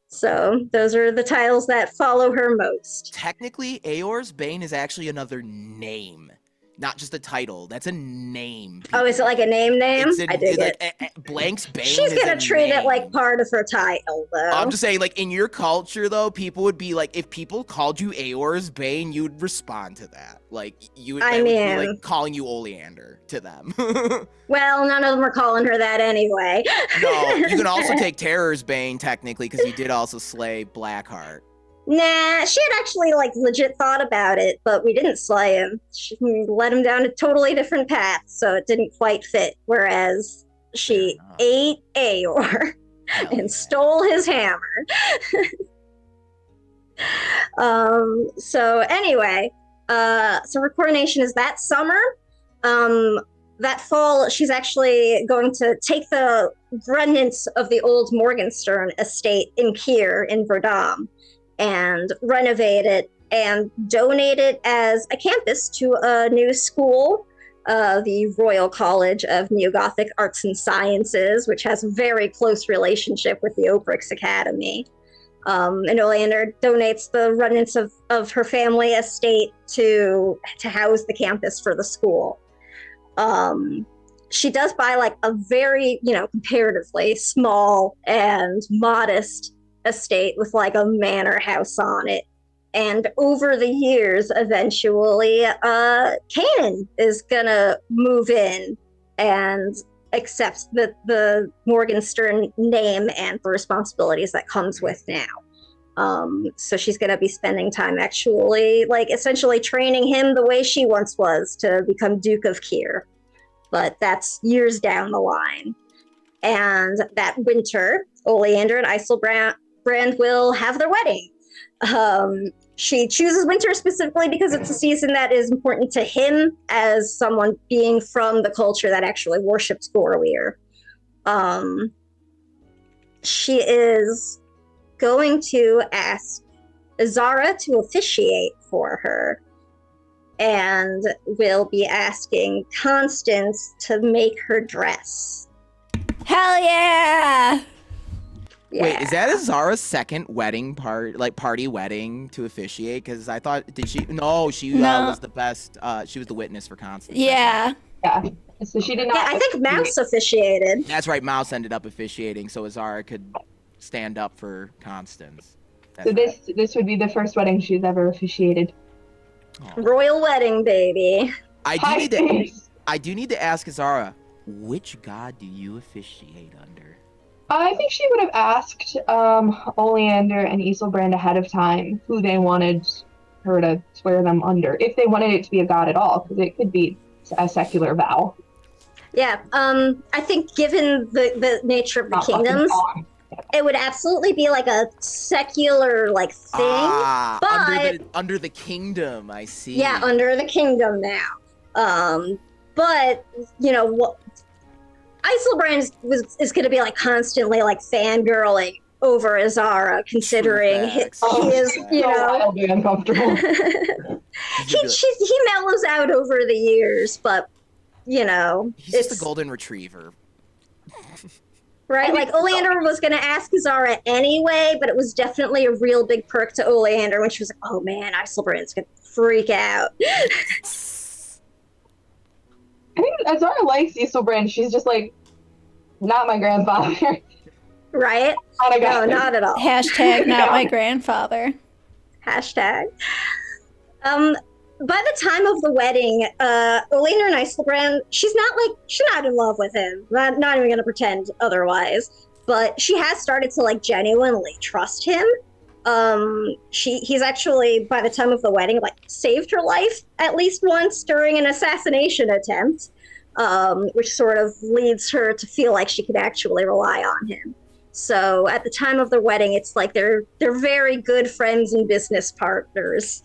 So those are the titles that follow her most. Technically, Aor's Bane is actually another name, not just a title. That's a name. People. Oh, is it like a name? I dig it. Blank's Bane. She's gonna treat it like part of her title, though. I'm just saying, like in your culture, though, people would be like, if people called you Aor's Bane, you'd respond to that. Like you would, would be like calling you Oleander to them. Well, none of them are calling her that anyway. No, you can also take Terror's Bane technically because you did also slay Blackheart. Nah, she had actually legit thought about it, but we didn't slay him. She led him down a totally different path, so it didn't quite fit. Whereas she ate Aor and stole his hammer. So anyway, so her coronation is that summer. That fall, she's actually going to take the remnants of the old Morgenstern estate in Kier in Verdam and renovate it and donate it as a campus to a new school, the Royal College of Neo-Gothic Arts and Sciences, which has a very close relationship with the Obrix Academy. And Olander donates the remnants of her family estate to house the campus for the school. She does buy a very, comparatively small and modest estate with a manor house on it. And over the years, eventually, Kanan is gonna move in and accept the Morgenstern name and the responsibilities that comes with now. So she's gonna be spending time actually, essentially training him the way she once was to become Duke of Kier. But that's years down the line. And that winter, Oleander and Eiselbrand will have their wedding. She chooses winter specifically because it's a season that is important to him as someone being from the culture that actually worships Gorweir. She is going to ask Zara to officiate for her. and will be asking Constance to make her dress. Hell yeah! Wait, is that Azara's second wedding party wedding to officiate? Because I thought, did she? No, she No. was the best. She was the witness for Constance. Yeah. Yeah. So she did not. Yeah, I think Mouse officiated. That's right. Mouse ended up officiating, so Azara could stand up for Constance. That's So this would be the first wedding she's ever officiated. right. Royal wedding, baby. I Hi, do need to ask Azara, which god do you officiate under? I think she would have asked Oleander and Isilbrand ahead of time who they wanted her to swear them under, if they wanted it to be a god at all, because it could be a secular vow. Yeah, I think given the nature of the Not fucking kingdoms, wrong. it would absolutely be like a secular like thing. But under the kingdom, I see. yeah, under the kingdom now. But you know what? Isilbrand is going to be like constantly like fangirling over Azara, considering he is, you know, wildly uncomfortable. he mellows out over the years, but you know, He's just a golden retriever. right? Like Oleander was going to ask Azara anyway, but it was definitely a real big perk to Oleander when she was like, "Oh man, Isilbrand's going to freak out." I think Azara likes Isilbrand. She's just like, not my grandfather. Right? Not a No, guy. not at all. Hashtag not my grandfather. Hashtag. By the time of the wedding, Oleander and Isilbrand, she's not in love with him. Not even gonna pretend otherwise. But she has started to like genuinely trust him. He's actually, by the time of the wedding, like saved her life at least once during an assassination attempt, which sort of leads her to feel like she could actually rely on him. So at the time of the wedding, it's like they're very good friends and business partners.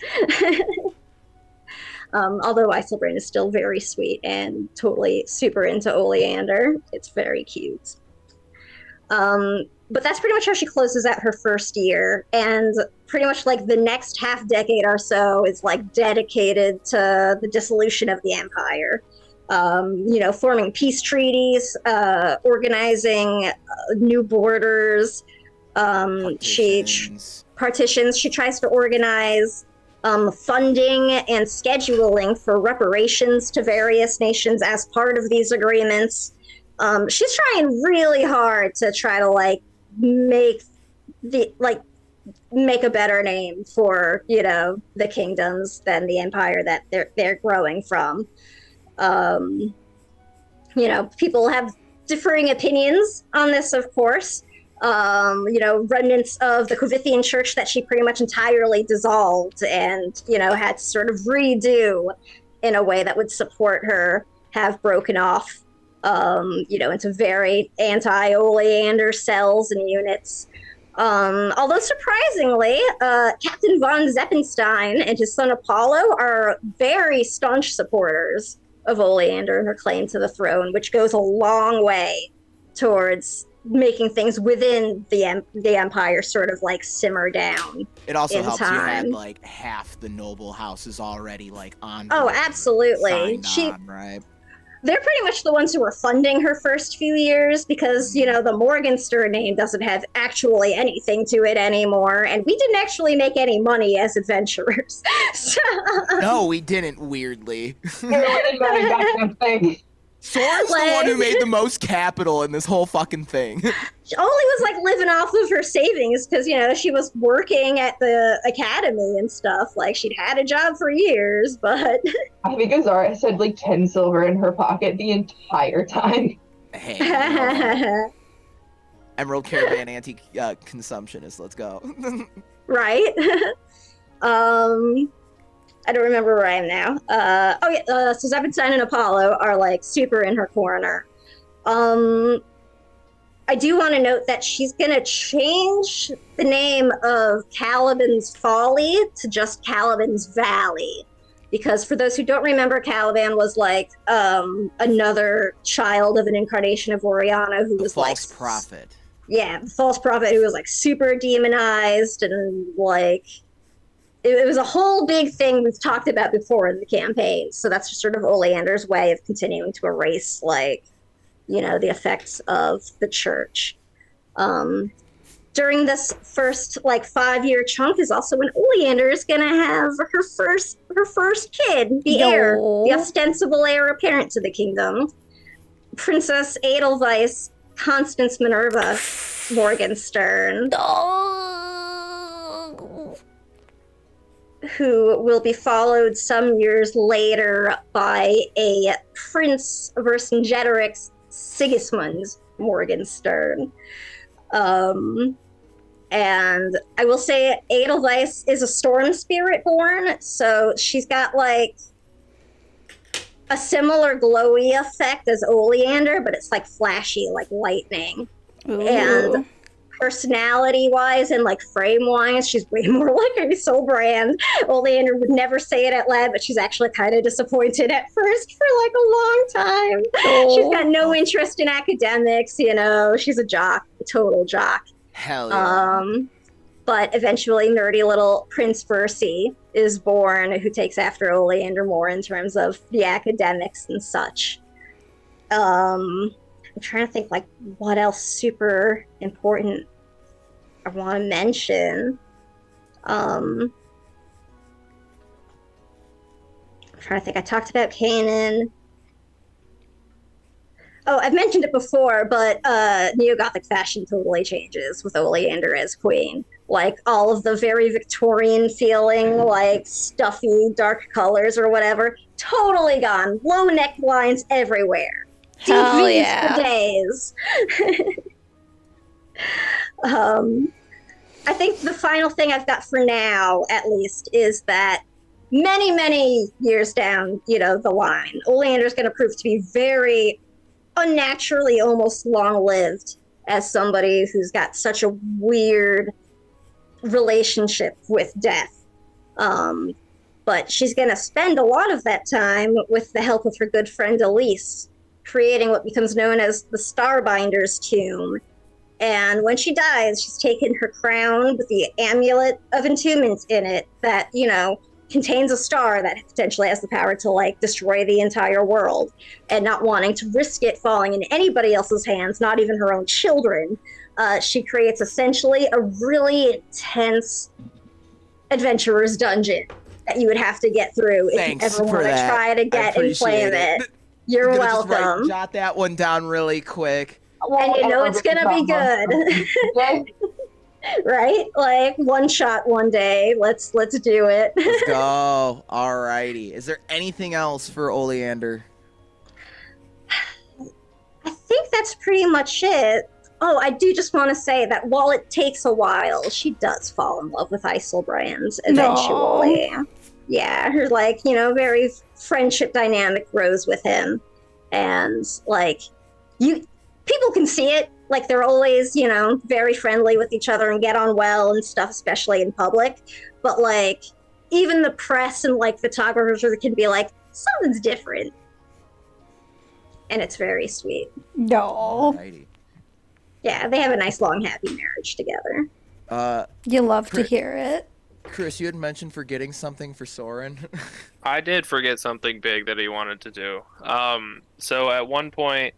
Although Isilbrand is still very sweet and totally super into Oleander. It's very cute. But that's pretty much how she closes out her first year. And pretty much like the next half decade or so is like dedicated to the dissolution of the empire. You know, forming peace treaties, organizing new borders. Partitions. She tries to organize funding and scheduling for reparations to various nations as part of these agreements. She's trying really hard to try to like make a better name for, you know, the kingdoms than the empire that they're growing from. You know, people have differing opinions on this, of course. You know, remnants of the Kovithian church that she pretty much entirely dissolved and, you know, had to sort of redo in a way that would support her have broken off, you know, into very anti-Oleander cells and units. Although surprisingly, Captain von Zeppenstein and his son Apollo are very staunch supporters of Oleander and her claim to the throne, which goes a long way towards making things within the empire sort of like simmer down. It also helps time. you had like half the noble houses already like on. Oh, board, absolutely. signed on, right? They're pretty much the ones who were funding her first few years because, you know, the Morgenstern name doesn't have actually anything to it anymore. And we didn't actually make any money as adventurers. So... No, we didn't, weirdly. Sora's Like- the one who made the most capital in this whole fucking thing. She only was like living off of her savings because, you know, she was working at the academy and stuff. Like she'd had a job for years, but I think Azara said like 10 silver in her pocket the entire time. Hey, no. Emerald Caravan anti-consumptionist. Let's go. right? I don't remember where I am now. So Zeppenstein and Apollo are like super in her corner. I do want to note that she's going to change the name of Caliban's Folly to just Caliban's Valley. Because for those who don't remember, Caliban was like another child of an incarnation of Oriana who was false like... prophet. Yeah, the false prophet who was like super demonized and like it was a whole big thing we've talked about before in the campaign. So that's just sort of Oleander's way of continuing to erase, like, the effects of the church. During this first 5-year chunk is also when Oleander is gonna have her first kid, the heir, the ostensible heir apparent to the kingdom, Princess Edelweiss Constance Minerva Morgenstern. Who will be followed some years later by a Prince Vercingetorix Sigismund Morgenstern. And I will say Edelweiss is a storm spirit born, so she's got like a similar glowy effect as Oleander, but it's like flashy, like lightning. Ooh. And personality-wise and like frame-wise, she's way more like a soul brand. Oleander would never say it out loud, but she's actually kind of disappointed at first for like a long time. Oh. She's got no interest in academics, she's a jock, a total jock. Hell yeah. But eventually nerdy little Prince Versi is born, who takes after Oleander more in terms of the academics and such. I'm trying to think like what else super important I want to mention. I'm trying to think. I talked about Kanan. Oh, I've mentioned it before, but Neo-Gothic fashion totally changes with Oleander as queen. Like, all of the very Victorian feeling, like, stuffy, dark colors or whatever, totally gone. Low necklines everywhere. Hell Deep yeah. for days. I think the final thing I've got for now, at least, is that many, many years down, the line, Oleander's going to prove to be very unnaturally almost long-lived as somebody who's got such a weird relationship with death. But she's going to spend a lot of that time with the help of her good friend Elise, creating what becomes known as the Starbinder's Tomb. And when she dies, she's taken her crown with the amulet of entombment in it that, contains a star that potentially has the power to, like, destroy the entire world. And not wanting to risk it falling in anybody else's hands, not even her own children, she creates essentially a really intense adventurer's dungeon that you would have to get through if you ever want to try to get and play it. You're welcome. Jot that one down really quick. And it's gonna be good. Right? Like, one shot one day. Let's do it. Let's go. Alrighty. Is there anything else for Oleander? I think that's pretty much it. Oh, I do just want to say that while it takes a while, she does fall in love with Eiselbrand eventually. No. Yeah, her, like, very friendship dynamic grows with him. And, like, people can see it. Like, they're always, very friendly with each other and get on well and stuff, especially in public. But, like, even the press and, like, photographers can be like, something's different. And it's very sweet. No. Alrighty. Yeah, they have a nice, long, happy marriage together. You love to hear it. Chris, you had mentioned forgetting something for Soren. I did forget something big that he wanted to do. So at one point,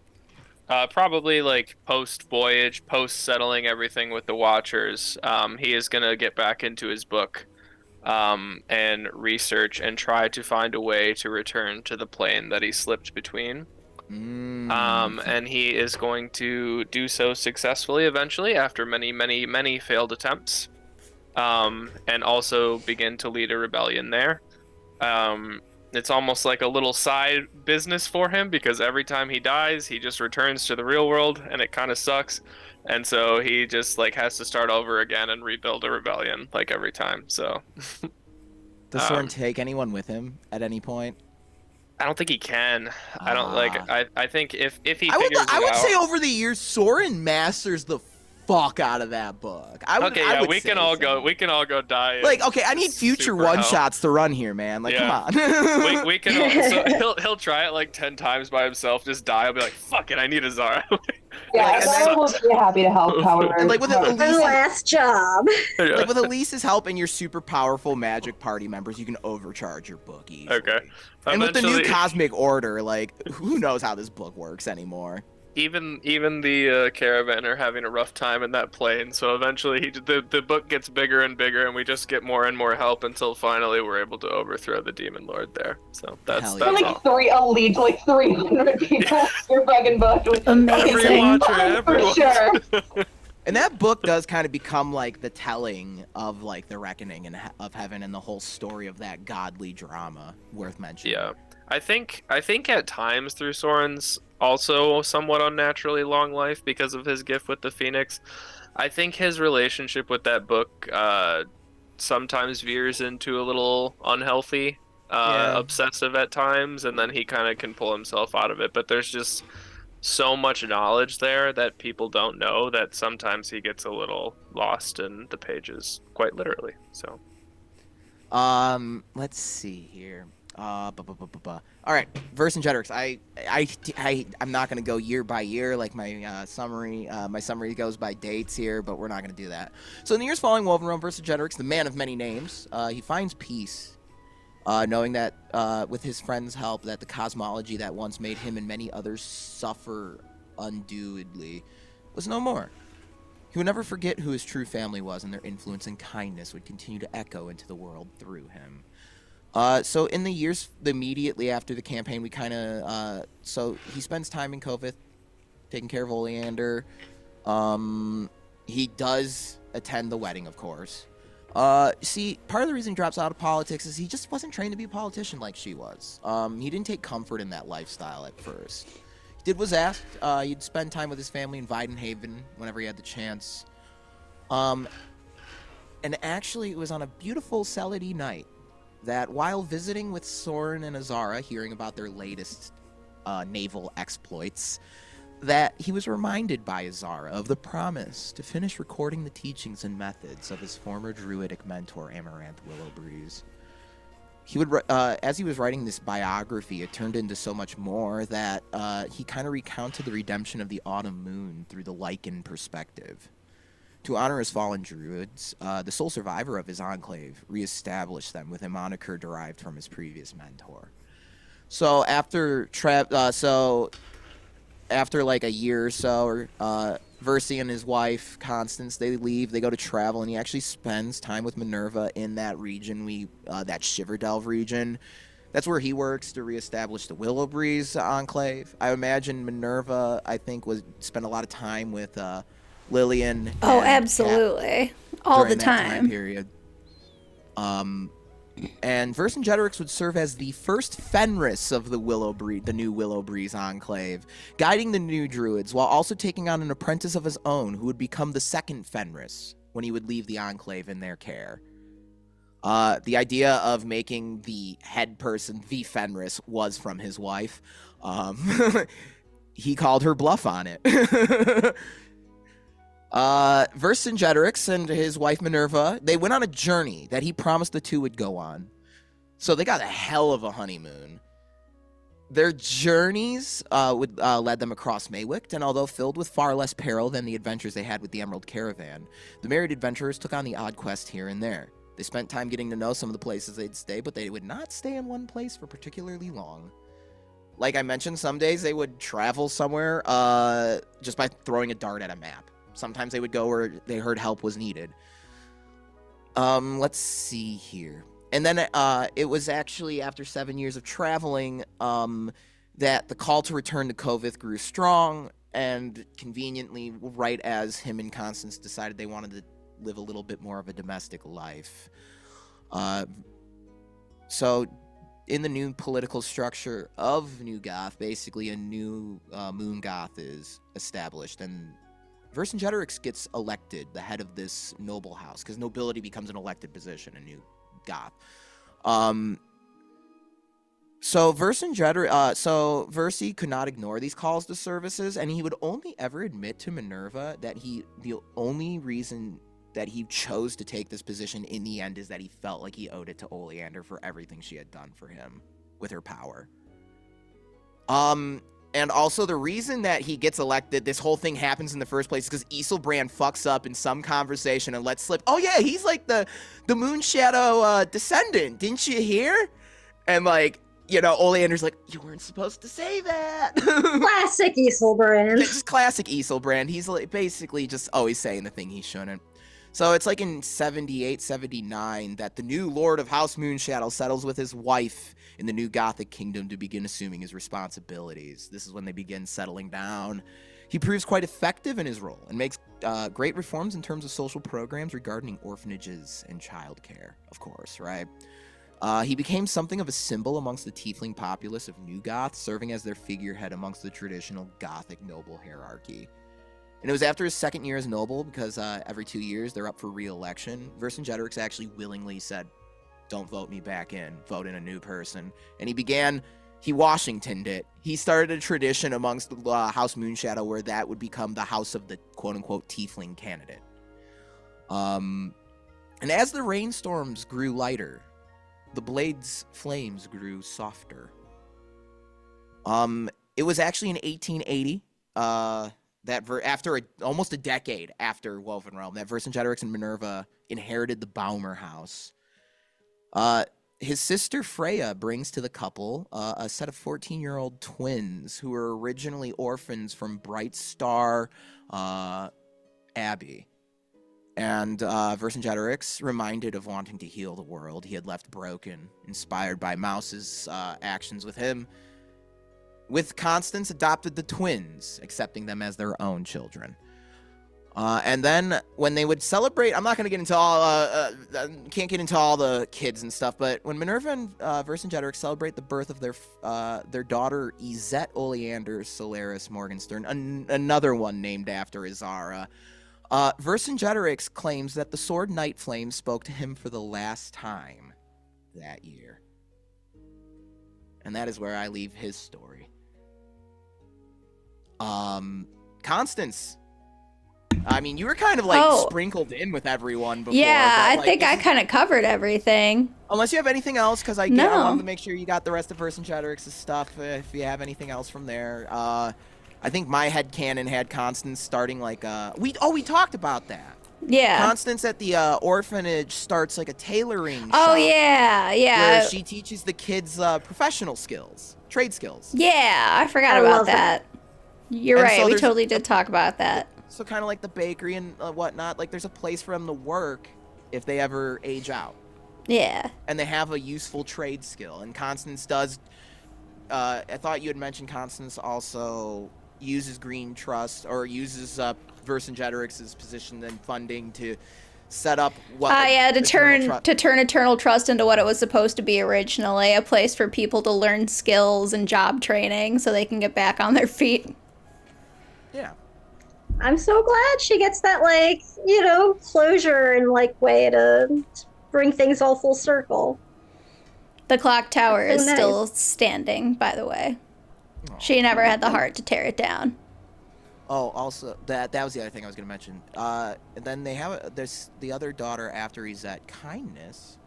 probably like post-voyage, post-settling everything with the Watchers, he is going to get back into his book and research and try to find a way to return to the plane that he slipped between. And he is going to do so successfully eventually after many, many, many failed attempts, and also begin to lead a rebellion there. It's almost like a little side business for him because every time he dies, he just returns to the real world and it kind of sucks. And so he just like has to start over again and rebuild a rebellion like every time. So does Soren take anyone with him at any point? I don't think he can. I think if he I figures would it out, say over the years, Soren masters the fuck out of that book. I would we say can all so. go. We can all go die. Like, okay, I need future super one hell. shots to run here, man. Like, Yeah. come on. We can all, so he'll try it like 10 times by himself, just die. I'll be like, fuck it, I need a Zara. Yeah, Like, I and thought I will be happy to help however. And like with One Elise, last job. like with Elise's help and your super powerful magic party members, you can overcharge your book easily. Okay. And with the new Eventually- cosmic order, like who knows how this book works anymore? even the caravan are having a rough time in that plane, so eventually the book gets bigger and bigger, and we just get more and more help until finally we're able to overthrow the demon lord there. So that's Hell There yeah. are like 300 people. Your fucking book. Amazing. Every watcher, For everyone. sure. And that book does kind of become like the telling of like the reckoning and of heaven and the whole story of that godly drama worth mentioning. Yeah, I think at times through Soren's also somewhat unnaturally long life because of his gift with the Phoenix, I think his relationship with that book sometimes veers into a little unhealthy, obsessive at times, and then he kind of can pull himself out of it. But there's just so much knowledge there that people don't know that sometimes he gets a little lost in the pages, quite literally. So Let's see here. All right, Vercingetorix. I'm not gonna go year by year like my summary. My summary goes by dates here, but we're not gonna do that. So in the years following WovenRealm, Vercingetorix, the man of many names, he finds peace, knowing that with his friends' help, that the cosmology that once made him and many others suffer undoubtedly was no more. He would never forget who his true family was, and their influence and kindness would continue to echo into the world through him. So in the years immediately after the campaign, we kind of so he spends time in Kovith, taking care of Oleander. He does attend the wedding, of course. See, part of the reason he drops out of politics is he just wasn't trained to be a politician like she was. He didn't take comfort in that lifestyle at first. He did was asked. He'd spend time with his family in Weidenhaven whenever he had the chance. And actually, it was on a beautiful Celity night that while visiting with Soren and Azara, hearing about their latest naval exploits, that he was reminded by Azara of the promise to finish recording the teachings and methods of his former druidic mentor, Amaranth Willowbreeze. He would, as he was writing this biography, it turned into so much more that he kind of recounted the redemption of the autumn moon through the Lycan perspective. To honor his fallen druids, the sole survivor of his enclave reestablished them with a moniker derived from his previous mentor. So after after like a year or so, Versi and his wife Constance, they leave. They go to travel, and he actually spends time with Minerva in that region. That Shiverdelve region. That's where he works to reestablish the Willowbreeze enclave. I imagine Minerva, I think, spent a lot of time with Lillian. Oh, and absolutely. All the during that time time. period. And Vercingetorix would serve as the first Fenris of the new Willowbreeze enclave, guiding the new druids while also taking on an apprentice of his own who would become the second Fenris when he would leave the enclave in their care. The idea of making the head person the Fenris was from his wife. He called her bluff on it. Vercingetorix and his wife Minerva, they went on a journey that he promised the two would go on. So they got a hell of a honeymoon. Their journeys led them across Maywick, and although filled with far less peril than the adventures they had with the Emerald Caravan, the married adventurers took on the odd quest here and there. They spent time getting to know some of the places they'd stay, but they would not stay in one place for particularly long. Like I mentioned, some days they would travel somewhere just by throwing a dart at a map. Sometimes they would go where they heard help was needed. Let's see here. And then it was actually after 7 years of traveling that the call to return to Kovith grew strong, and conveniently, right as him and Constance decided they wanted to live a little bit more of a domestic life. So in the new political structure of New Goth, basically a new Moon Goth is established, and Vercingetorix gets elected the head of this noble house, because nobility becomes an elected position in New Goth. So Versi could not ignore these calls to services, and he would only ever admit to Minerva that the only reason that he chose to take this position in the end is that he felt like he owed it to Oleander for everything she had done for him with her power. And also the reason that he gets elected, this whole thing happens in the first place, because Isilbrand fucks up in some conversation and lets slip, oh yeah, he's like the Moonshadow descendant, didn't you hear? And like, you know, Oleander's like, you weren't supposed to say that. Classic Isilbrand. Just classic Isilbrand. He's like basically just always saying the thing he shouldn't. So it's like in 78, 79 that the new Lord of House Moonshadow settles with his wife in the new Gothic kingdom to begin assuming his responsibilities. This is when they begin settling down. He proves quite effective in his role and makes great reforms in terms of social programs regarding orphanages and childcare, of course, right? He became something of a symbol amongst the tiefling populace of New Goth, serving as their figurehead amongst the traditional Gothic noble hierarchy. And it was after his second year as noble, because every 2 years they're up for re-election, Vercingetorix actually willingly said, don't vote me back in, vote in a new person. And he Washingtoned it. He started a tradition amongst the House Moonshadow where that would become the house of the quote-unquote tiefling candidate. And as the rainstorms grew lighter, the blade's flames grew softer. It was actually in 1880, after almost a decade after WovenRealm, that Vercingetorix and Minerva inherited the Baumer house. His sister Freya brings to the couple a set of 14-year-old twins who were originally orphans from Bright Star Abbey. And Vercingetorix, reminded of wanting to heal the world he had left broken, inspired by Mouse's actions with him, with Constance adopted the twins, accepting them as their own children. And then when they would celebrate, I'm not going to get into all, can't get into all the kids and stuff, but when Minerva and Vercingetorix celebrate the birth of their daughter, Izette Oleander Solaris Morgenstern, another one named after Izara, Vercingetorix claims that the Sword Night Flame spoke to him for the last time that year. And that is where I leave his story. Constance, I mean, you were kind of like sprinkled in with everyone before. Yeah, but, I think I kind of covered everything. Unless you have anything else, because I wanted to make sure you got the rest of Vercingetorix's stuff, if you have anything else from there. I think my headcanon had Constance starting like we talked about that. Yeah. Constance at the orphanage starts like a tailoring shop. Oh yeah, where she teaches the kids professional skills, trade skills. Yeah, I forgot about that. You're right. So we totally did talk about that. So kind of like the bakery and whatnot. Like there's a place for them to work if they ever age out. Yeah. And they have a useful trade skill. And Constance does. I thought you had mentioned Constance also uses Green Trust or uses Vercingetorix's position and funding to set up to turn Eternal Trust into what it was supposed to be originally, a place for people to learn skills and job training so they can get back on their feet. Yeah. I'm so glad she gets that, like, you know, closure and, like, way to bring things all full circle. The clock tower is still standing, by the way. Oh, she never had the heart to tear it down. Oh, also, that was the other thing I was going to mention. And then they have, there's the other daughter after Izette, Kindness.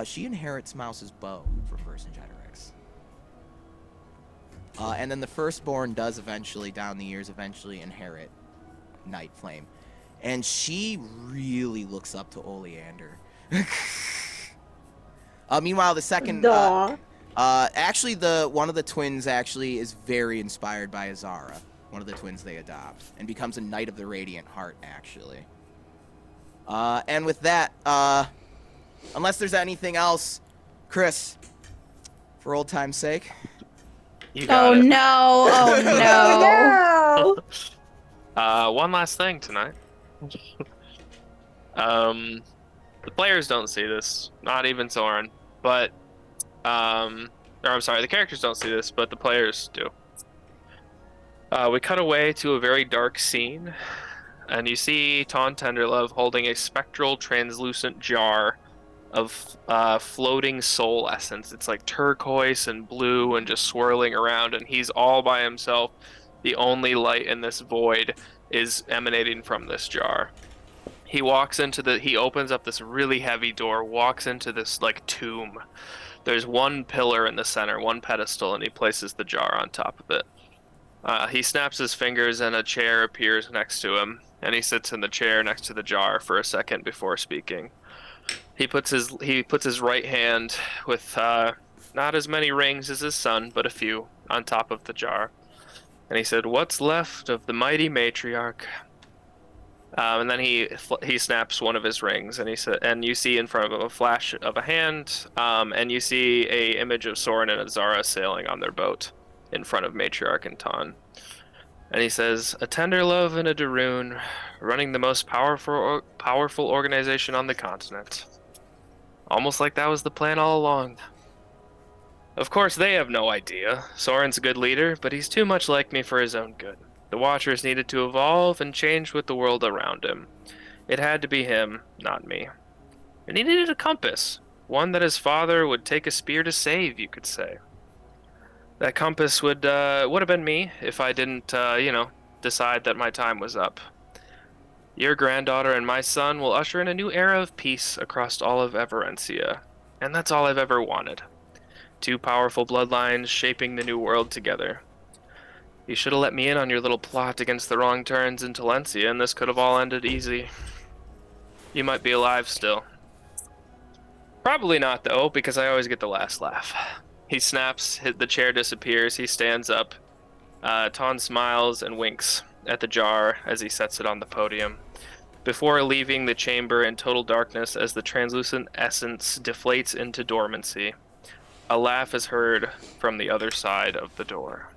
She inherits Mouse's bow from Vercingetorix. And then the firstborn does eventually, down the years, inherit Night Flame. And she really looks up to Oleander. Meanwhile, the second... actually, one of the twins actually is very inspired by Izara. One of the twins they adopt. And becomes a Knight of the Radiant Heart, actually. And with that, unless there's anything else, Chris, for old time's sake... You got it. No. Oh, no. One last thing tonight. The players don't see this, not even Soren, but the characters don't see this, but the players do. We cut away to a very dark scene, and you see Ton Tenderlove holding a spectral, translucent jar of floating soul essence. It's like turquoise and blue and just swirling around, and he's all by himself. The only light in this void is emanating from this jar. He opens up this really heavy door, walks into this like tomb. There's one pillar in the center, one pedestal, and he places the jar on top of it. He snaps his fingers and a chair appears next to him, and he sits in the chair next to the jar for a second before speaking. He puts his right hand with not as many rings as his son, but a few on top of the jar. And he said, "What's left of the mighty matriarch?" And then he snaps one of his rings, and he said, and you see in front of him a flash of a hand, and you see a image of Soren and Azara sailing on their boat in front of Matriarch and Ton. And he says, "A tender love and a Daroon, running the most powerful organization on the continent. Almost like that was the plan all along. Of course, they have no idea. Soren's a good leader, but he's too much like me for his own good. The Watchers needed to evolve and change with the world around him. It had to be him, not me. And he needed a compass, one that his father would take a spear to save, you could say. That compass would have been me if I didn't, decide that my time was up. Your granddaughter and my son will usher in a new era of peace across all of Everencia, and that's all I've ever wanted. Two powerful bloodlines shaping the new world together. You should have let me in on your little plot against the wrong turns in Telencia, and this could have all ended easy. You might be alive still. Probably not, though, because I always get the last laugh." He snaps, the chair disappears, he stands up. Ton smiles and winks at the jar as he sets it on the podium, before leaving the chamber in total darkness as the translucent essence deflates into dormancy. A laugh is heard from the other side of the door.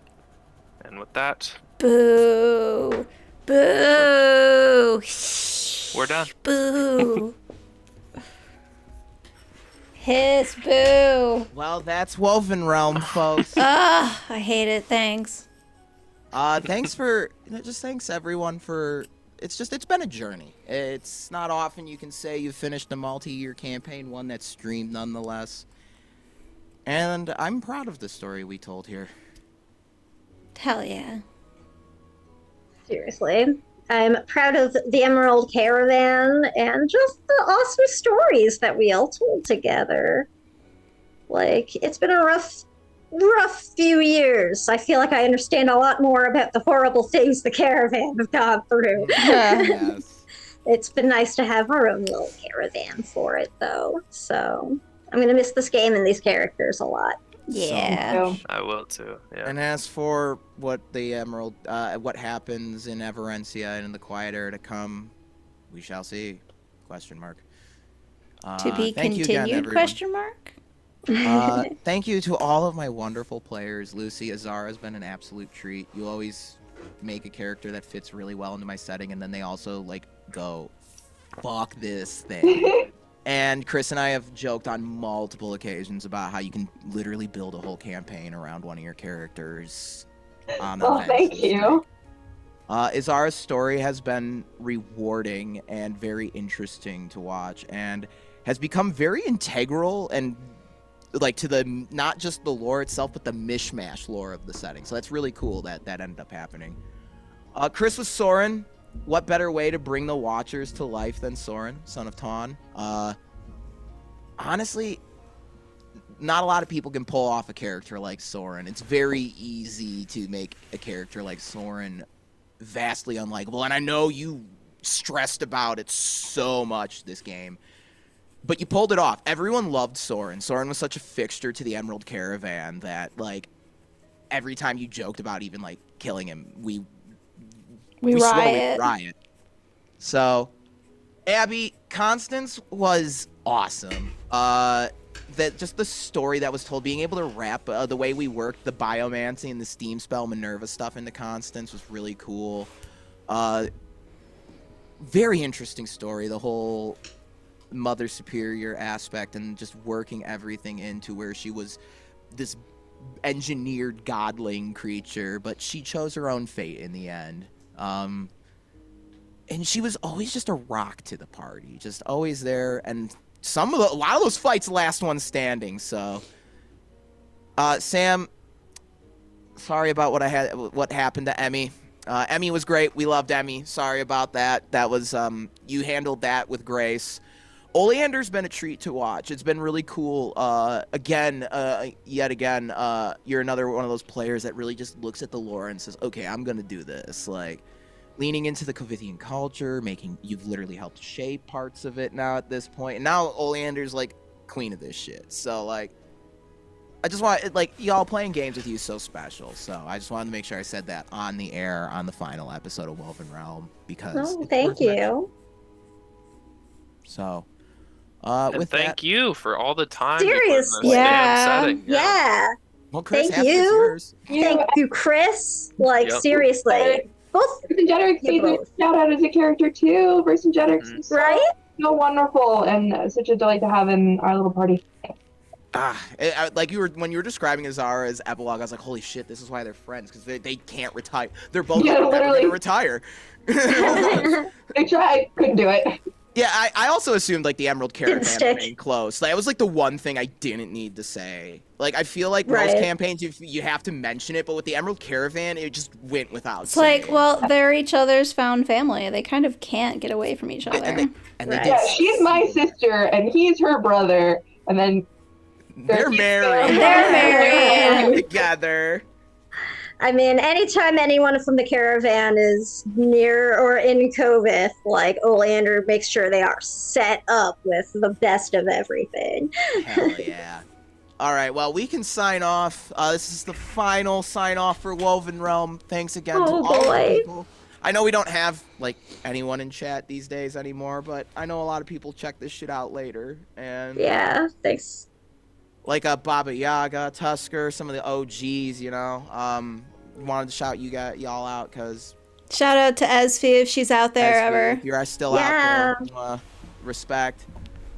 And with that, Boo. Boo. we're done. Boo. Hiss, boo. Well, that's WovenRealm, folks. Ugh, I hate it. Thanks. Thanks everyone for. It's been a journey. It's not often you can say you've finished a multi-year campaign, one that's streamed nonetheless. And I'm proud of the story we told here. Hell yeah. Seriously. I'm proud of the Emerald Caravan and just the awesome stories that we all told together. Like, it's been a rough few years. I feel like I understand a lot more about the horrible things the caravan have gone through. Yes. It's been nice to have our own little caravan for it, though. So, I'm going to miss this game and these characters a lot. Yeah. I will too. Yeah. And as for what happens in Everencia and in the quiet era to come, we shall see. Question mark. To be thank you again, continued? everyone. Question mark. Thank you to all of my wonderful players. Lucy, Azara has been an absolute treat. You always make a character that fits really well into my setting, and then they also go, "Fuck this thing." And Chris and I have joked on multiple occasions about how you can literally build a whole campaign around one of your characters. Oh, thank you. Azara's story has been rewarding and very interesting to watch, and has become very integral and to the not just the lore itself, but the mishmash lore of the setting. So that's really cool that ended up happening. Chris was Soren. What better way to bring the Watchers to life than Soren, son of Ton? Honestly, not a lot of people can pull off a character like Soren. It's very easy to make a character like Soren vastly unlikable, and I know you stressed about it so much this game, but you pulled it off. Everyone loved Soren. Soren was such a fixture to the Emerald Caravan that, every time you joked about even, killing him, we riot. So, Abby, Constance was awesome. Just the story that was told, being able to wrap the way we worked the biomancy and the steam spell Minerva stuff into Constance was really cool. Very interesting story, the whole Mother Superior aspect and just working everything into where she was this engineered godling creature, but she chose her own fate in the end. And she was always just a rock to the party, just always there. And a lot of those fights, last one standing. So, Sam, sorry about what happened to Emmy. Emmy was great. We loved Emmy. Sorry about that. That was you handled that with grace. Oleander's been a treat to watch. It's been really cool. Yet again, you're another one of those players that really just looks at the lore and says, "Okay, I'm gonna do this." Like, leaning into the Kovithian culture, you've literally helped shape parts of it now at this point. And now Oleander's like queen of this shit. So like, I just want y'all playing games with you is so special. So I just wanted to make sure I said that on the air on the final episode of WovenRealm because thank you. So. And thank you for all the time Seriously. you put in this damn setting. Yeah. Well, Chris, thank you. Thank you, Chris. Like, Yep. seriously. Both. Vercingetorix needs a shout out as a character too. Vercingetorix is Right? so wonderful and such a delight to have in our little party. When you were describing Azara as Epilogue, I was like, holy shit, this is why they're friends, because they can't retire. They're both never going to retire. They tried, couldn't do it. Yeah, I also assumed like the Emerald Caravan remained close. That was like the one thing I didn't need to say. Like, I feel like most campaigns you have to mention it, but with the Emerald Caravan, it just went without saying. Like, well, they're each other's found family. They kind of can't get away from each other. Yeah, she's my sister, and he's her brother, and then they're married. They're married together. I mean, anytime anyone from the caravan is near or in Kovith, like, Oleander makes sure they are set up with the best of everything. Hell yeah. All right, well, we can sign off. This is the final sign-off for WovenRealm. Thanks again to all the people. I know we don't have, like, anyone in chat these days anymore, but I know a lot of people check this shit out later. And yeah, thanks. Like Baba Yaga, Tusker, some of the OGs, you know. Wanted to shout y'all out because. Shout out to S5E if she's out there ever. If you're still out there, respect.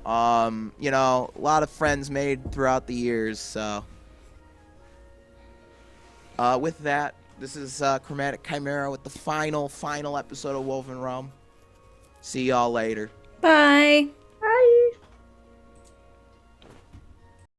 You know, a lot of friends made throughout the years. So, with that, this is Chromatic Chimera with the final episode of WovenRealm. See y'all later. Bye.